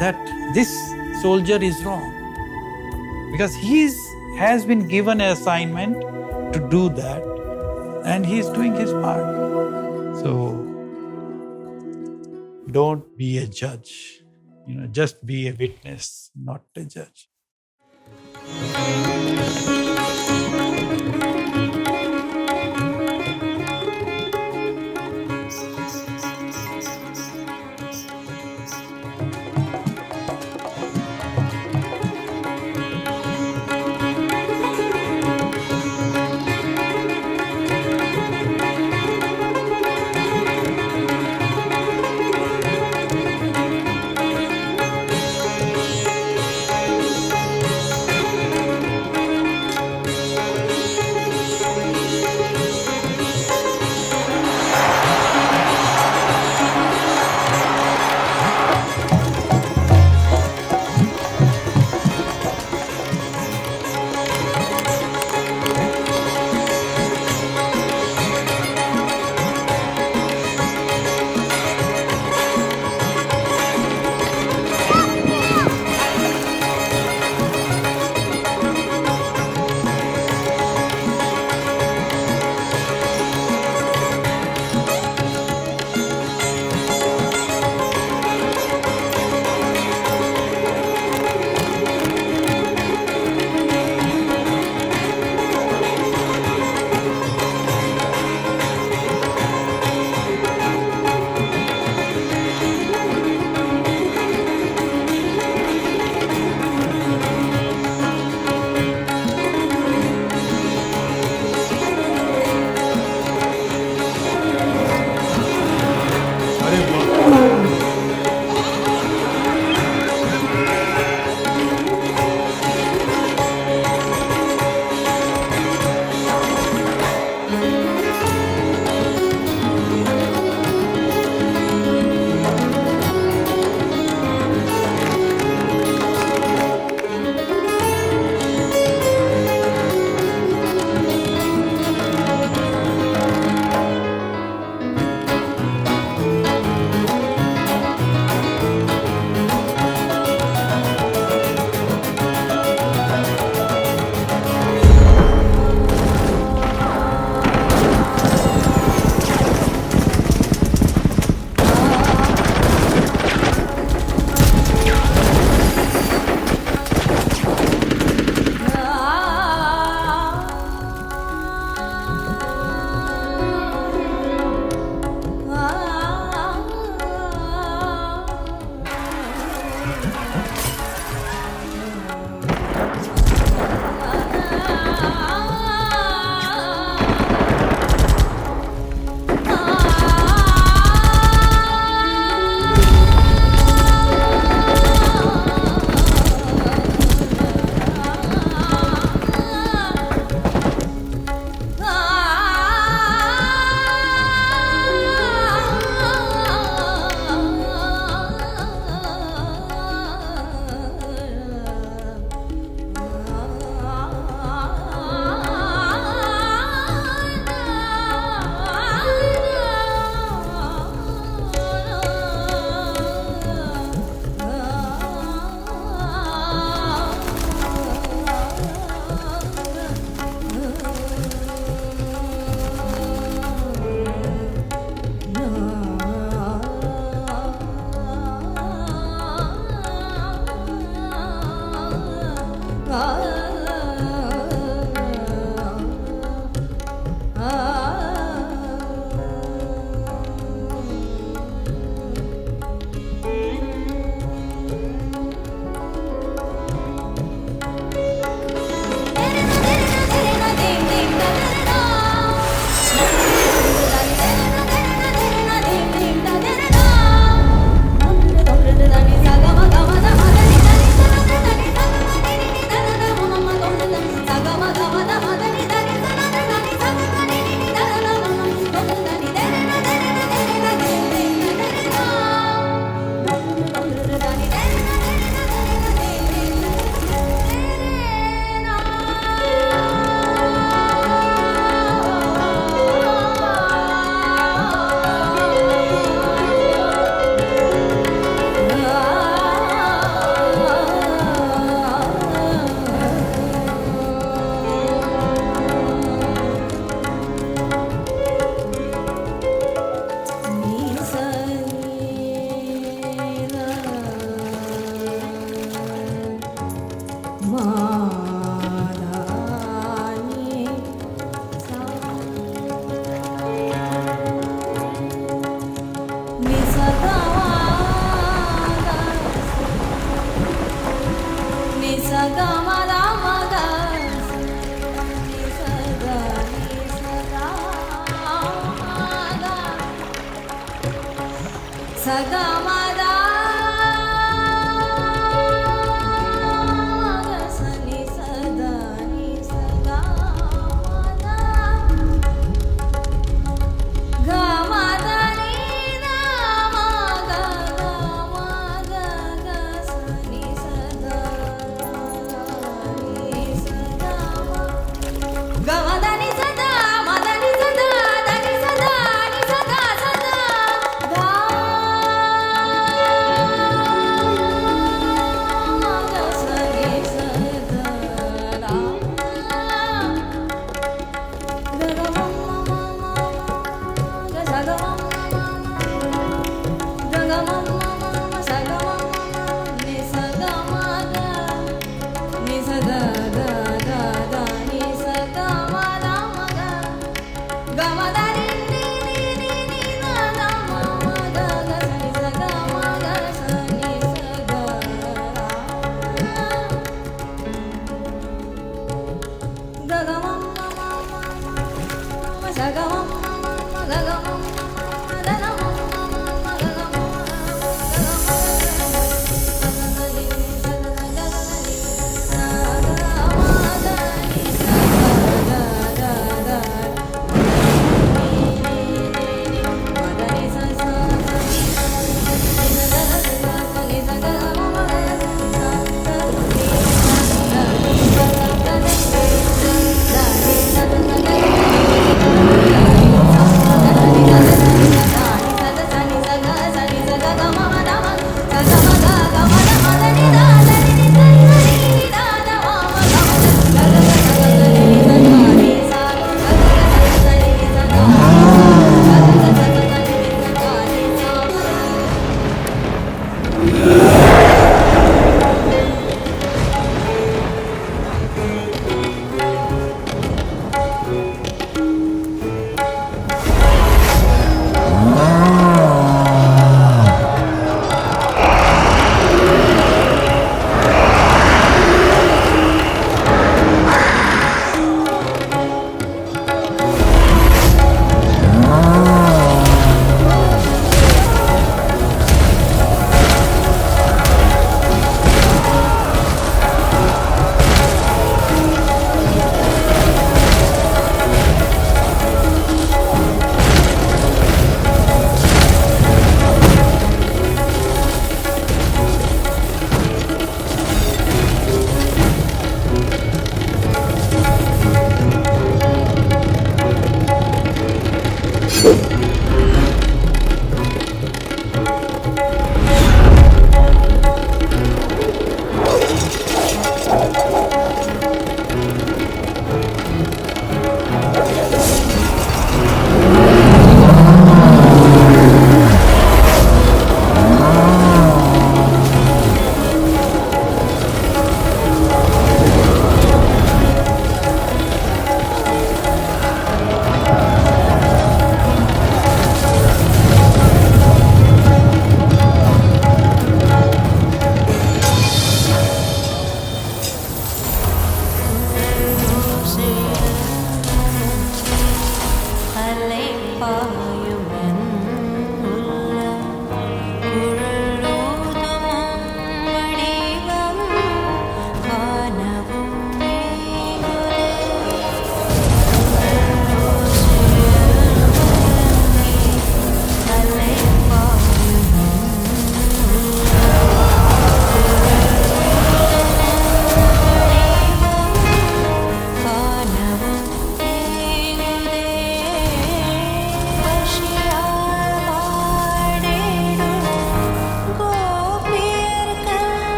that this soldier is wrong because he has been given an assignment to do that and he is doing his part. So don't be a judge, just be a witness, not a judge.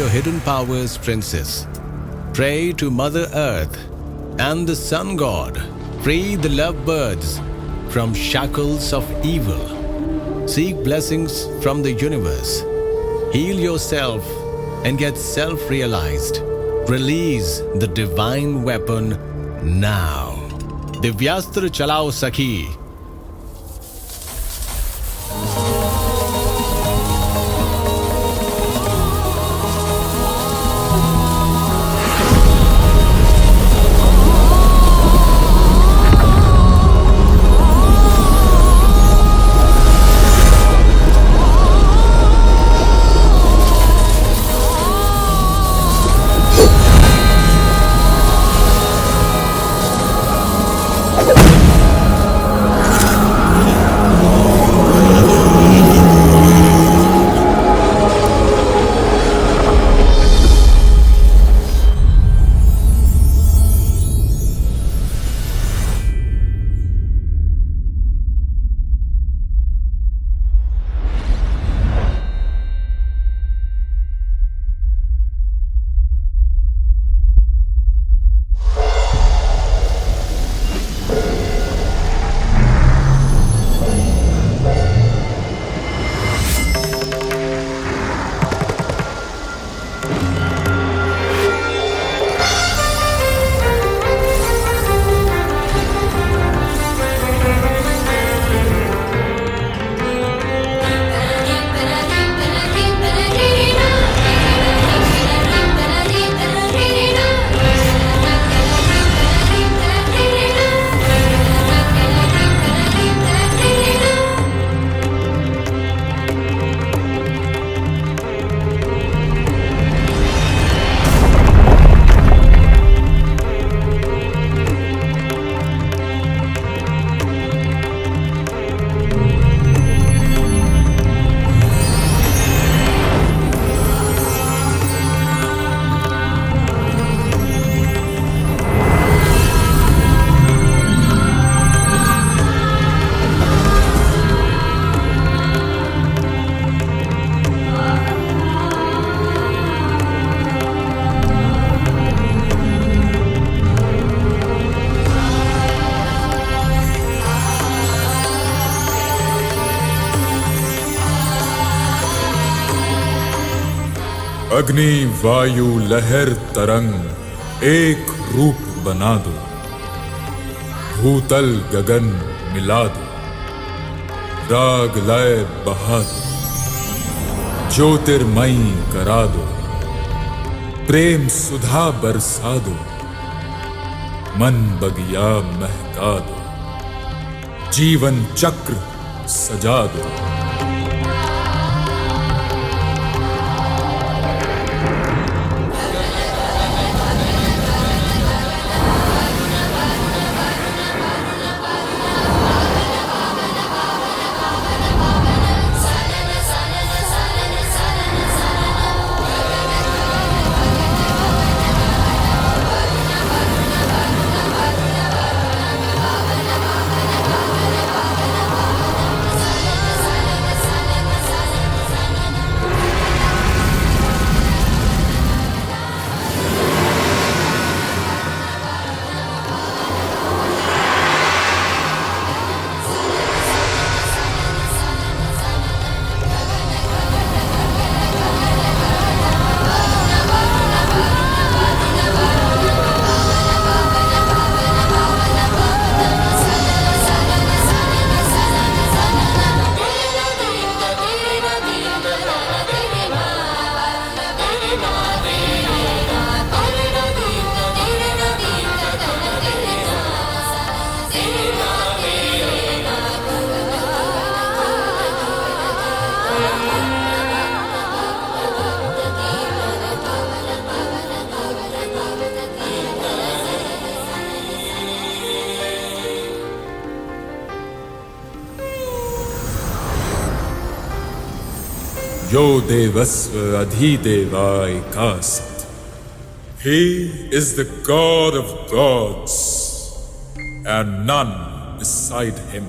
your hidden powers, princess. Pray to Mother Earth and the Sun God. Free the lovebirds from shackles of evil. Seek blessings from the universe. Heal yourself and get self-realized. Release the divine weapon now. Divyastra chalao sakhi. अग्नि वायु लहर तरंग एक रूप बना दो, भूतल गगन मिला दो, राग लय बहा दो, ज्योतिर्मयी करा दो, प्रेम सुधा बरसा दो, मन बगिया महका दो, जीवन चक्र सजा दो। यो devasva adhidevaikas. He is the God of gods, and none beside him.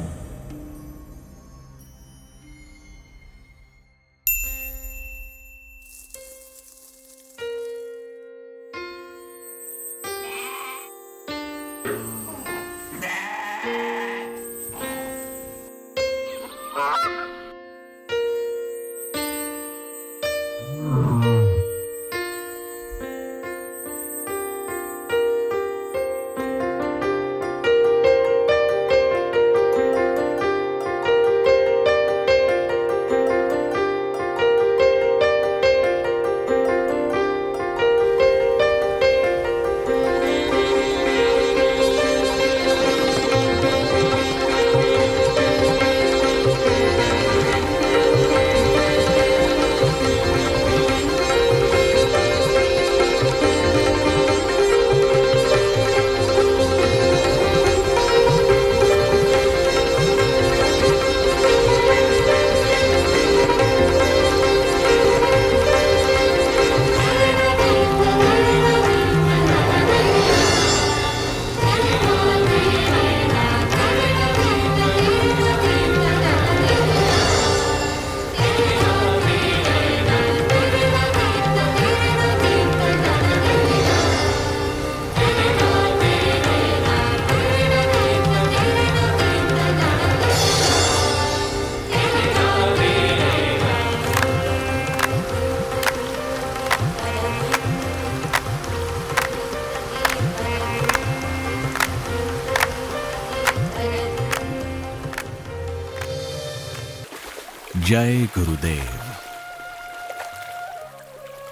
Jai Gurudev.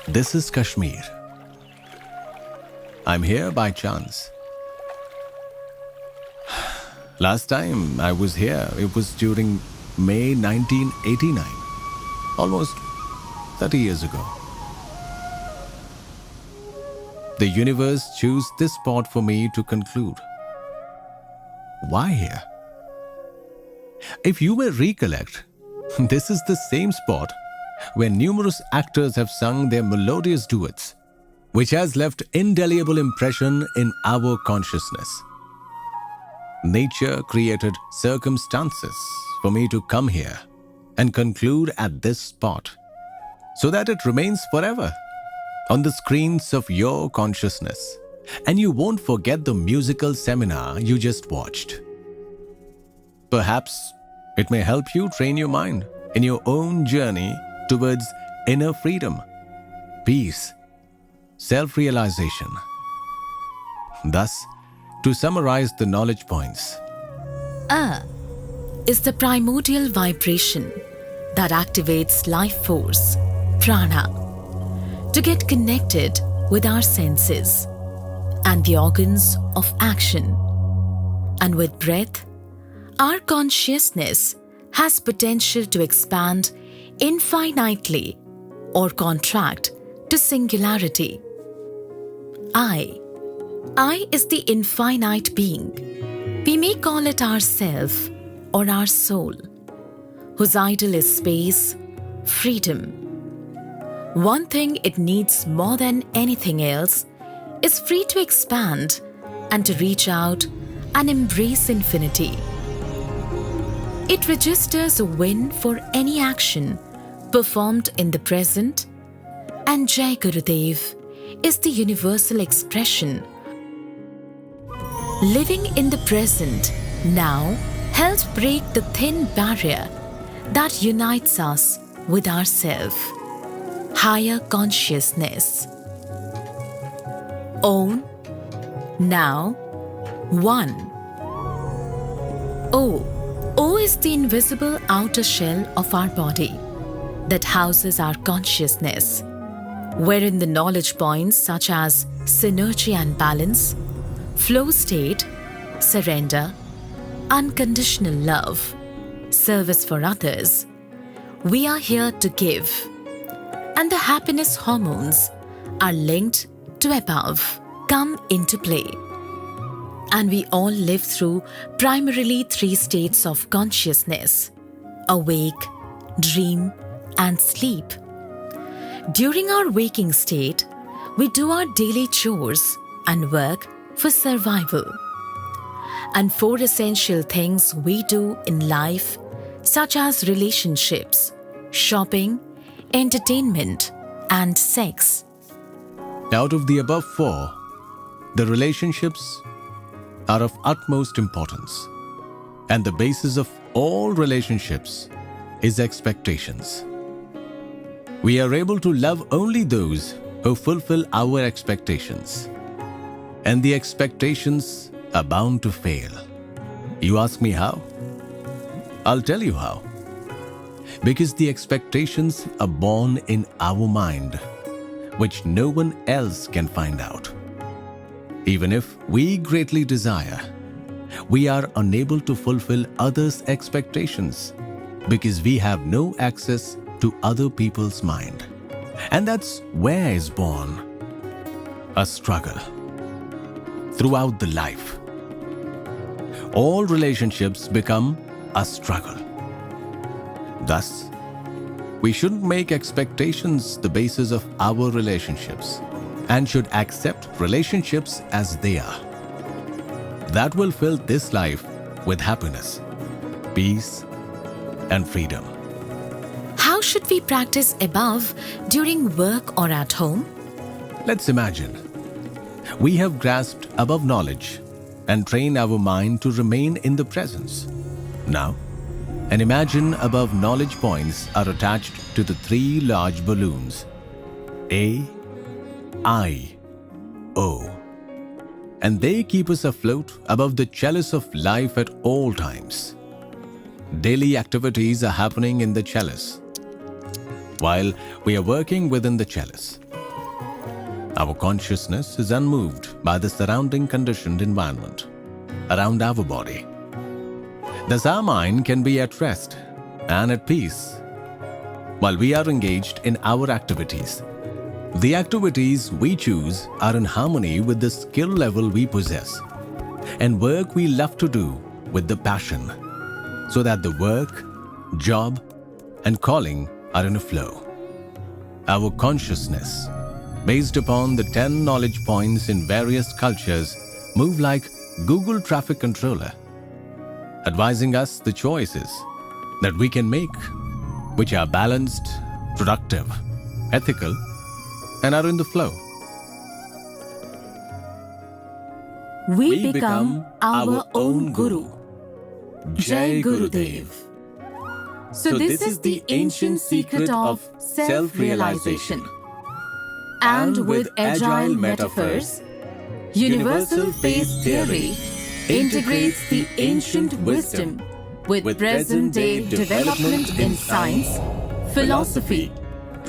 This is Kashmir. I'm here by chance. Last time I was here, it was during May 1989, almost 30 years ago. The universe chose this spot for me to conclude. Why here? If you may recollect, this is the same spot where numerous actors have sung their melodious duets, which has left indelible impression in our consciousness. Nature created circumstances for me to come here and conclude at this spot, so that it remains forever on the screens of your consciousness, and you won't forget the musical seminar you just watched. Perhaps it may help you train your mind in your own journey towards inner freedom, peace, self-realization. Thus, to summarize the knowledge points, is the primordial vibration that activates life force, prana, to get connected with our senses and the organs of action. And with breath, our consciousness has potential to expand infinitely or contract to singularity. I is the infinite being. We may call it our self or our soul, whose ideal is space, freedom. One thing it needs more than anything else is free to expand and to reach out and embrace infinity. It registers a win for any action performed in the present, and Jai Gurudev is the universal expression. Living in the present now helps break the thin barrier that unites us with ourself, higher consciousness. Om, now, one. O is the invisible outer shell of our body that houses our consciousness, wherein the knowledge points such as synergy and balance, flow state, surrender, unconditional love, service for others, we are here to give. And the happiness hormones are linked to above, come into play. And we all live through primarily 3 states of consciousness: awake, dream, and sleep. During our waking state, we do our daily chores and work for survival. And 4 essential things we do in life, such as relationships, shopping, entertainment, and sex. out of the above 4, the relationships are of utmost importance, and the basis of all relationships is expectations. We are able to love only those who fulfill our expectations, and the expectations are bound to fail. You ask me how? I'll tell you how. Because the expectations are born in our mind, which no one else can find out. Even if we greatly desire, we are unable to fulfill others' expectations because we have no access to other people's mind. And that's where is born a struggle throughout the life. All relationships become a struggle. Thus, we shouldn't make expectations the basis of our relationships and should accept relationships as they are. That will fill this life with happiness, peace, and freedom. How should we practice above during work or at home? Let's imagine we have grasped above knowledge and trained our mind to remain in the presence. Now, and imagine above knowledge points are attached to the 3 large balloons, A, I, O, and they keep us afloat above the chalice of life at all times. daily activities are happening in the chalice, while we are working within the chalice. Our consciousness is unmoved by the surrounding conditioned environment around our body. Thus, our mind can be at rest and at peace while we are engaged in our activities. The activities we choose are in harmony with the skill level we possess and work we love to do with the passion, so that the work, job, and calling are in a flow. Our consciousness, based upon the 10 knowledge points in various cultures, move like Google Traffic Controller, advising us the choices that we can make, which are balanced, productive, ethical, and are in the flow. We become our own Guru. Jai Gurudev. So this is the ancient secret of self-realization. And with agile metaphors, universal phase theory integrates the ancient wisdom with present-day development in science, philosophy,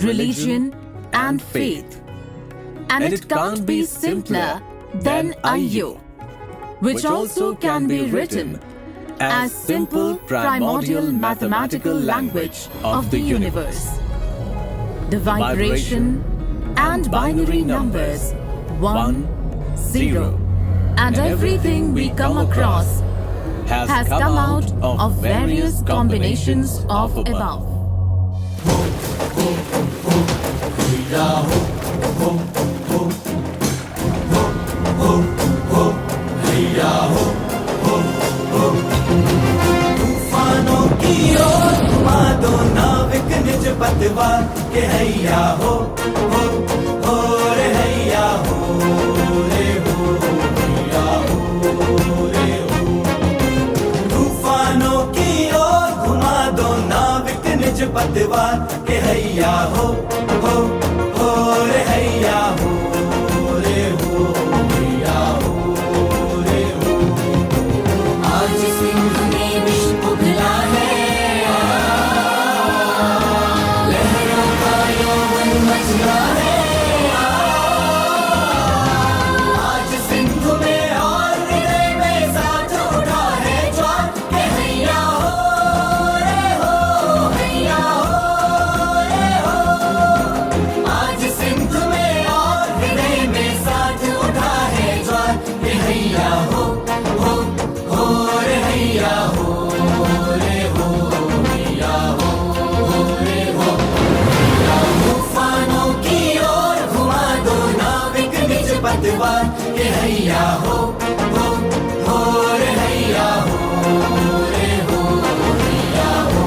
religion, and faith. And it can't be simpler than IU, which also can be written as simple primordial mathematical language of the universe. The vibration and binary numbers 1, 0, and everything we come across has come out of various combinations of above. तूफानों की ओर घुमा दो नाविक निज पतवार के हैया हो रे हैया हो रे हैया हो रे हो। तूफानों की ओर घुमा दो नाविक निज पतवार के हैया हो रे हैया हो रे हैया हो रे हो। आज सिंह ने विष उगला है, लहरों का यौवन मचला है। आज सिंधु में और हृदय में साथ उठा है ज्वार के हैया हो रे हो हैया हो रे हो। आज सिंधु में और हृदय में साथ उठा है ज्वार के हैया हो रे हैया हो रे हो हैया हो रे हो। तूफानों की ओर घुमा दो नाविक निज पतवार के हैया हो रे हैया हो रे हो हैया हो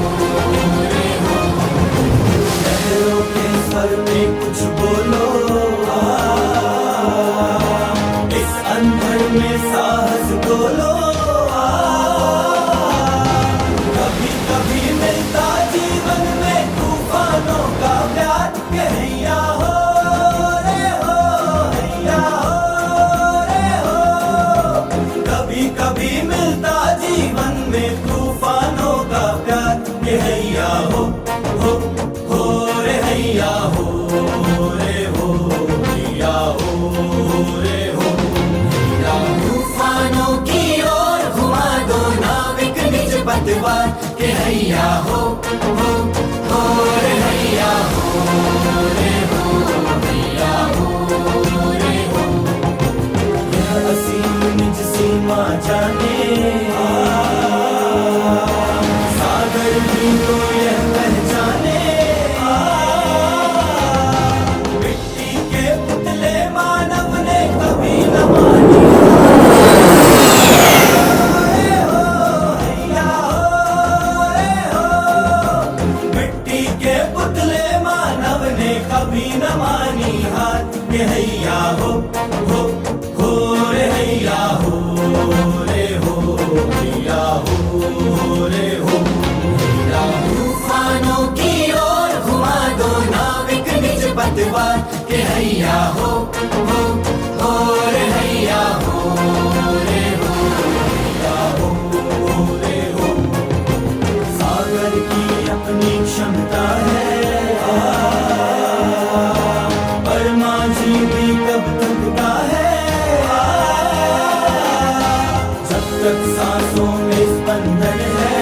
रे हो। लहरों के स्वर में कुछ बोलो, इस अंधर में साहस डोलो। कभी कभी मिलता जीवन में तूफानों का प्यार के हैया हो रे हो हैया हो रे हो। कभी कभी मिलता जीवन में तूफानों का प्यार के हैया हो रे हैया हो रे हो हैया हो रे हो। तूफानों की ओर घुमा दो नाविक निज पतवार के हैया हो रे हैया हो रे हो हैया हो रे हो। यह असीम निज सीमा जाने, सागर भी तो यह पहचाने। मिट्टी के पुतले मानव ने कभी न मानी। मिट्टी के पुतले मानव ने कभी न मानी हार के हैया हो रे हैया हो रे हो हैया हो रे हो। तूफानों की ओर घुमा दो नाविक निज पतवार के हैया हो रे हैया हो रे हो हैया हो रे हो। तक सांसों में स्पंदन है,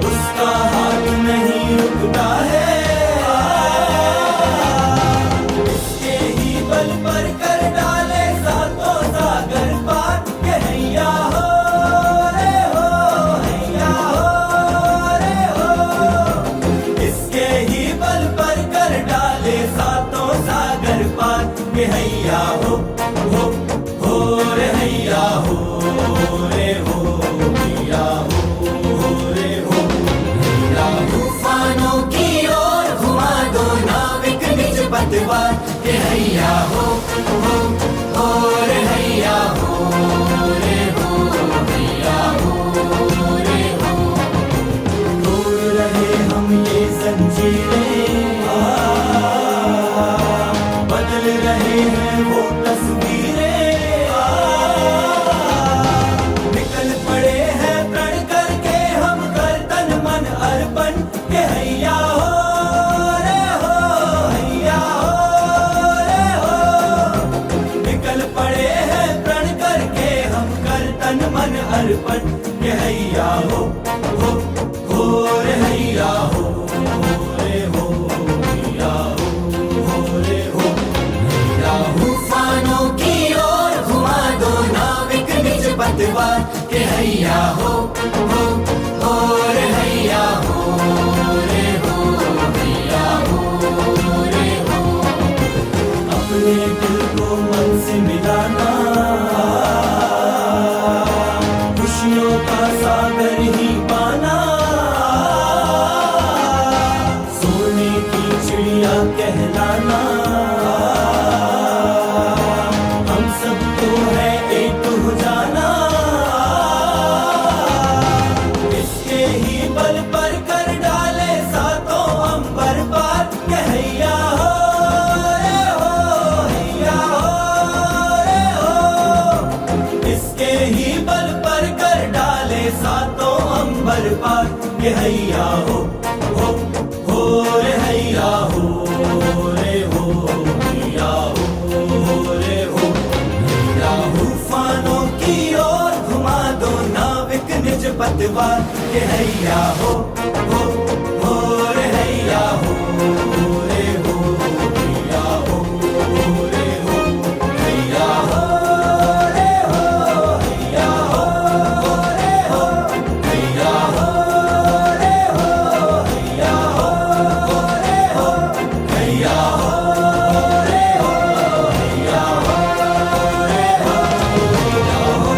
उसका हाथ नहीं रुकता है, इसके ही बल पर कर डाले सातों सागर पार, के हैया हो रे हो, हैया हो रे हो, इसके ही बल पर कर डाले सातों सागर पार, के हैया हो रे हैया हो रे हो, हैया हो रे हो, हैया तूफानों की ओर घुमा दो नाविक निज पतवार, के हैया हो रे हैया हो रे हो, हैया हो रे हो, तोड़ रहे हम ये जंजीरें, बदल रहे हैं वो तस्वीरें, निकल पड़े हैं प्रण करके हम कर तन मन अर्पण, के हैया हो रे हो, हैया हो रे हो, निकल पड़े हैं प्रण करके हम कर तन मन अर्पण, के हैया हो रे हैया हो रे हो, हैया हो रे हो, हैया तूफानों की ओर घुमा दो नाविक निज पतवार, के हैया हो रे हैया हो रे हो, हैया हो रे हो, अपने दिल को मन से मिलाना, खुशियों का सागर ही पाना, सोने की चिड़िया कहलाना, हम सबको है एक हो जाना, इसके ही बल पर कर डाले सातों अंबर पार, के हैया हो रे हो, हैया हो रे हो, इसके ही बल पर कर डाले सातों अंबर पार, के हैया हो रे हैया हो रे हो, हैया हो रे हो, हैया तूफानों की ओर घुमा दो नाविक निज पतवार, के हैया हो रे हैया हो रे हो, हैया हो रे हो, हैया हो रे हो, हैया हो रे हो, हैया हो रे हो, हैया हो रे हो, हैया हो रे हो, हैया हो रे हो, हैया हो।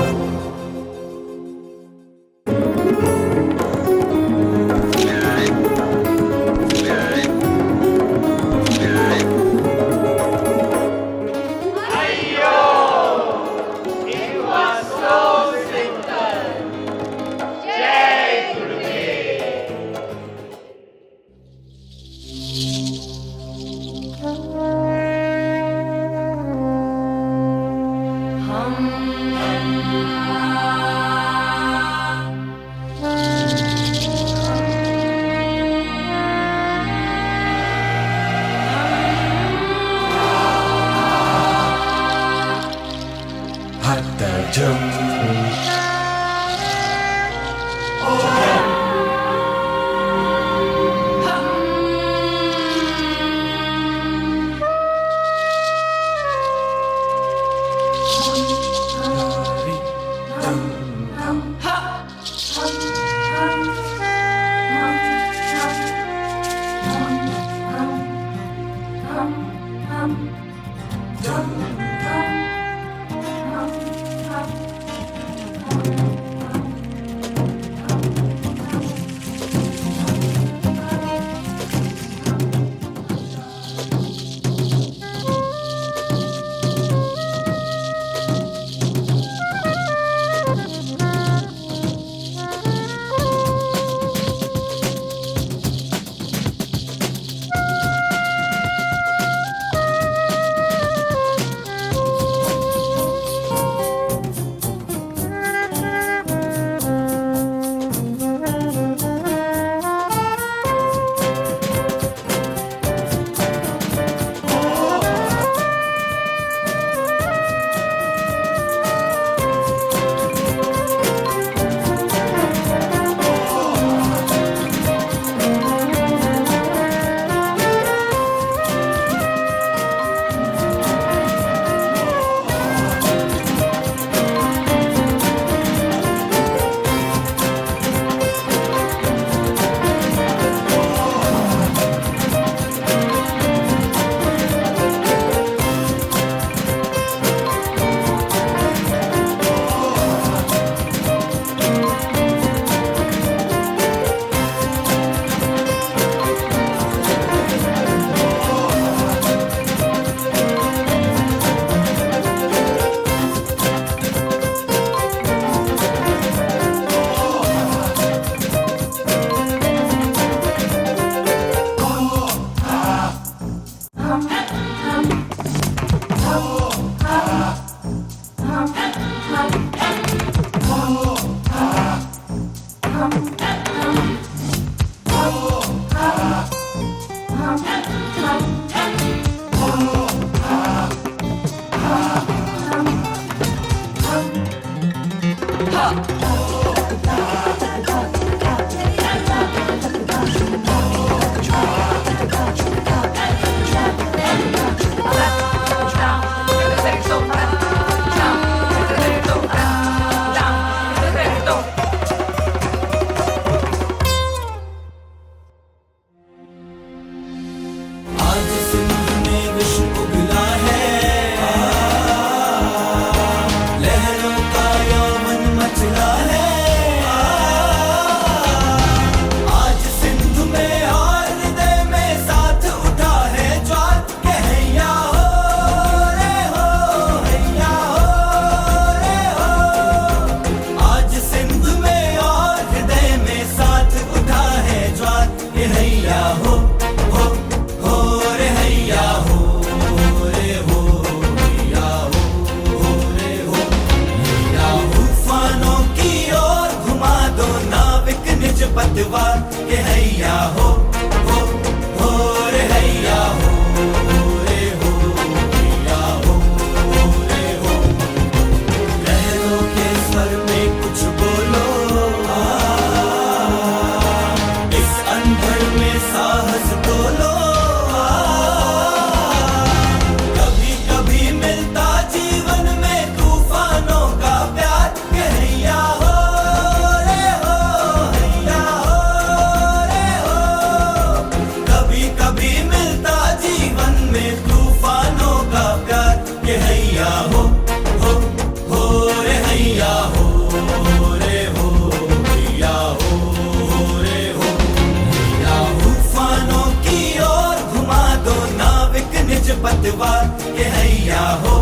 पतवार के हैया हो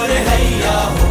रे हैया हो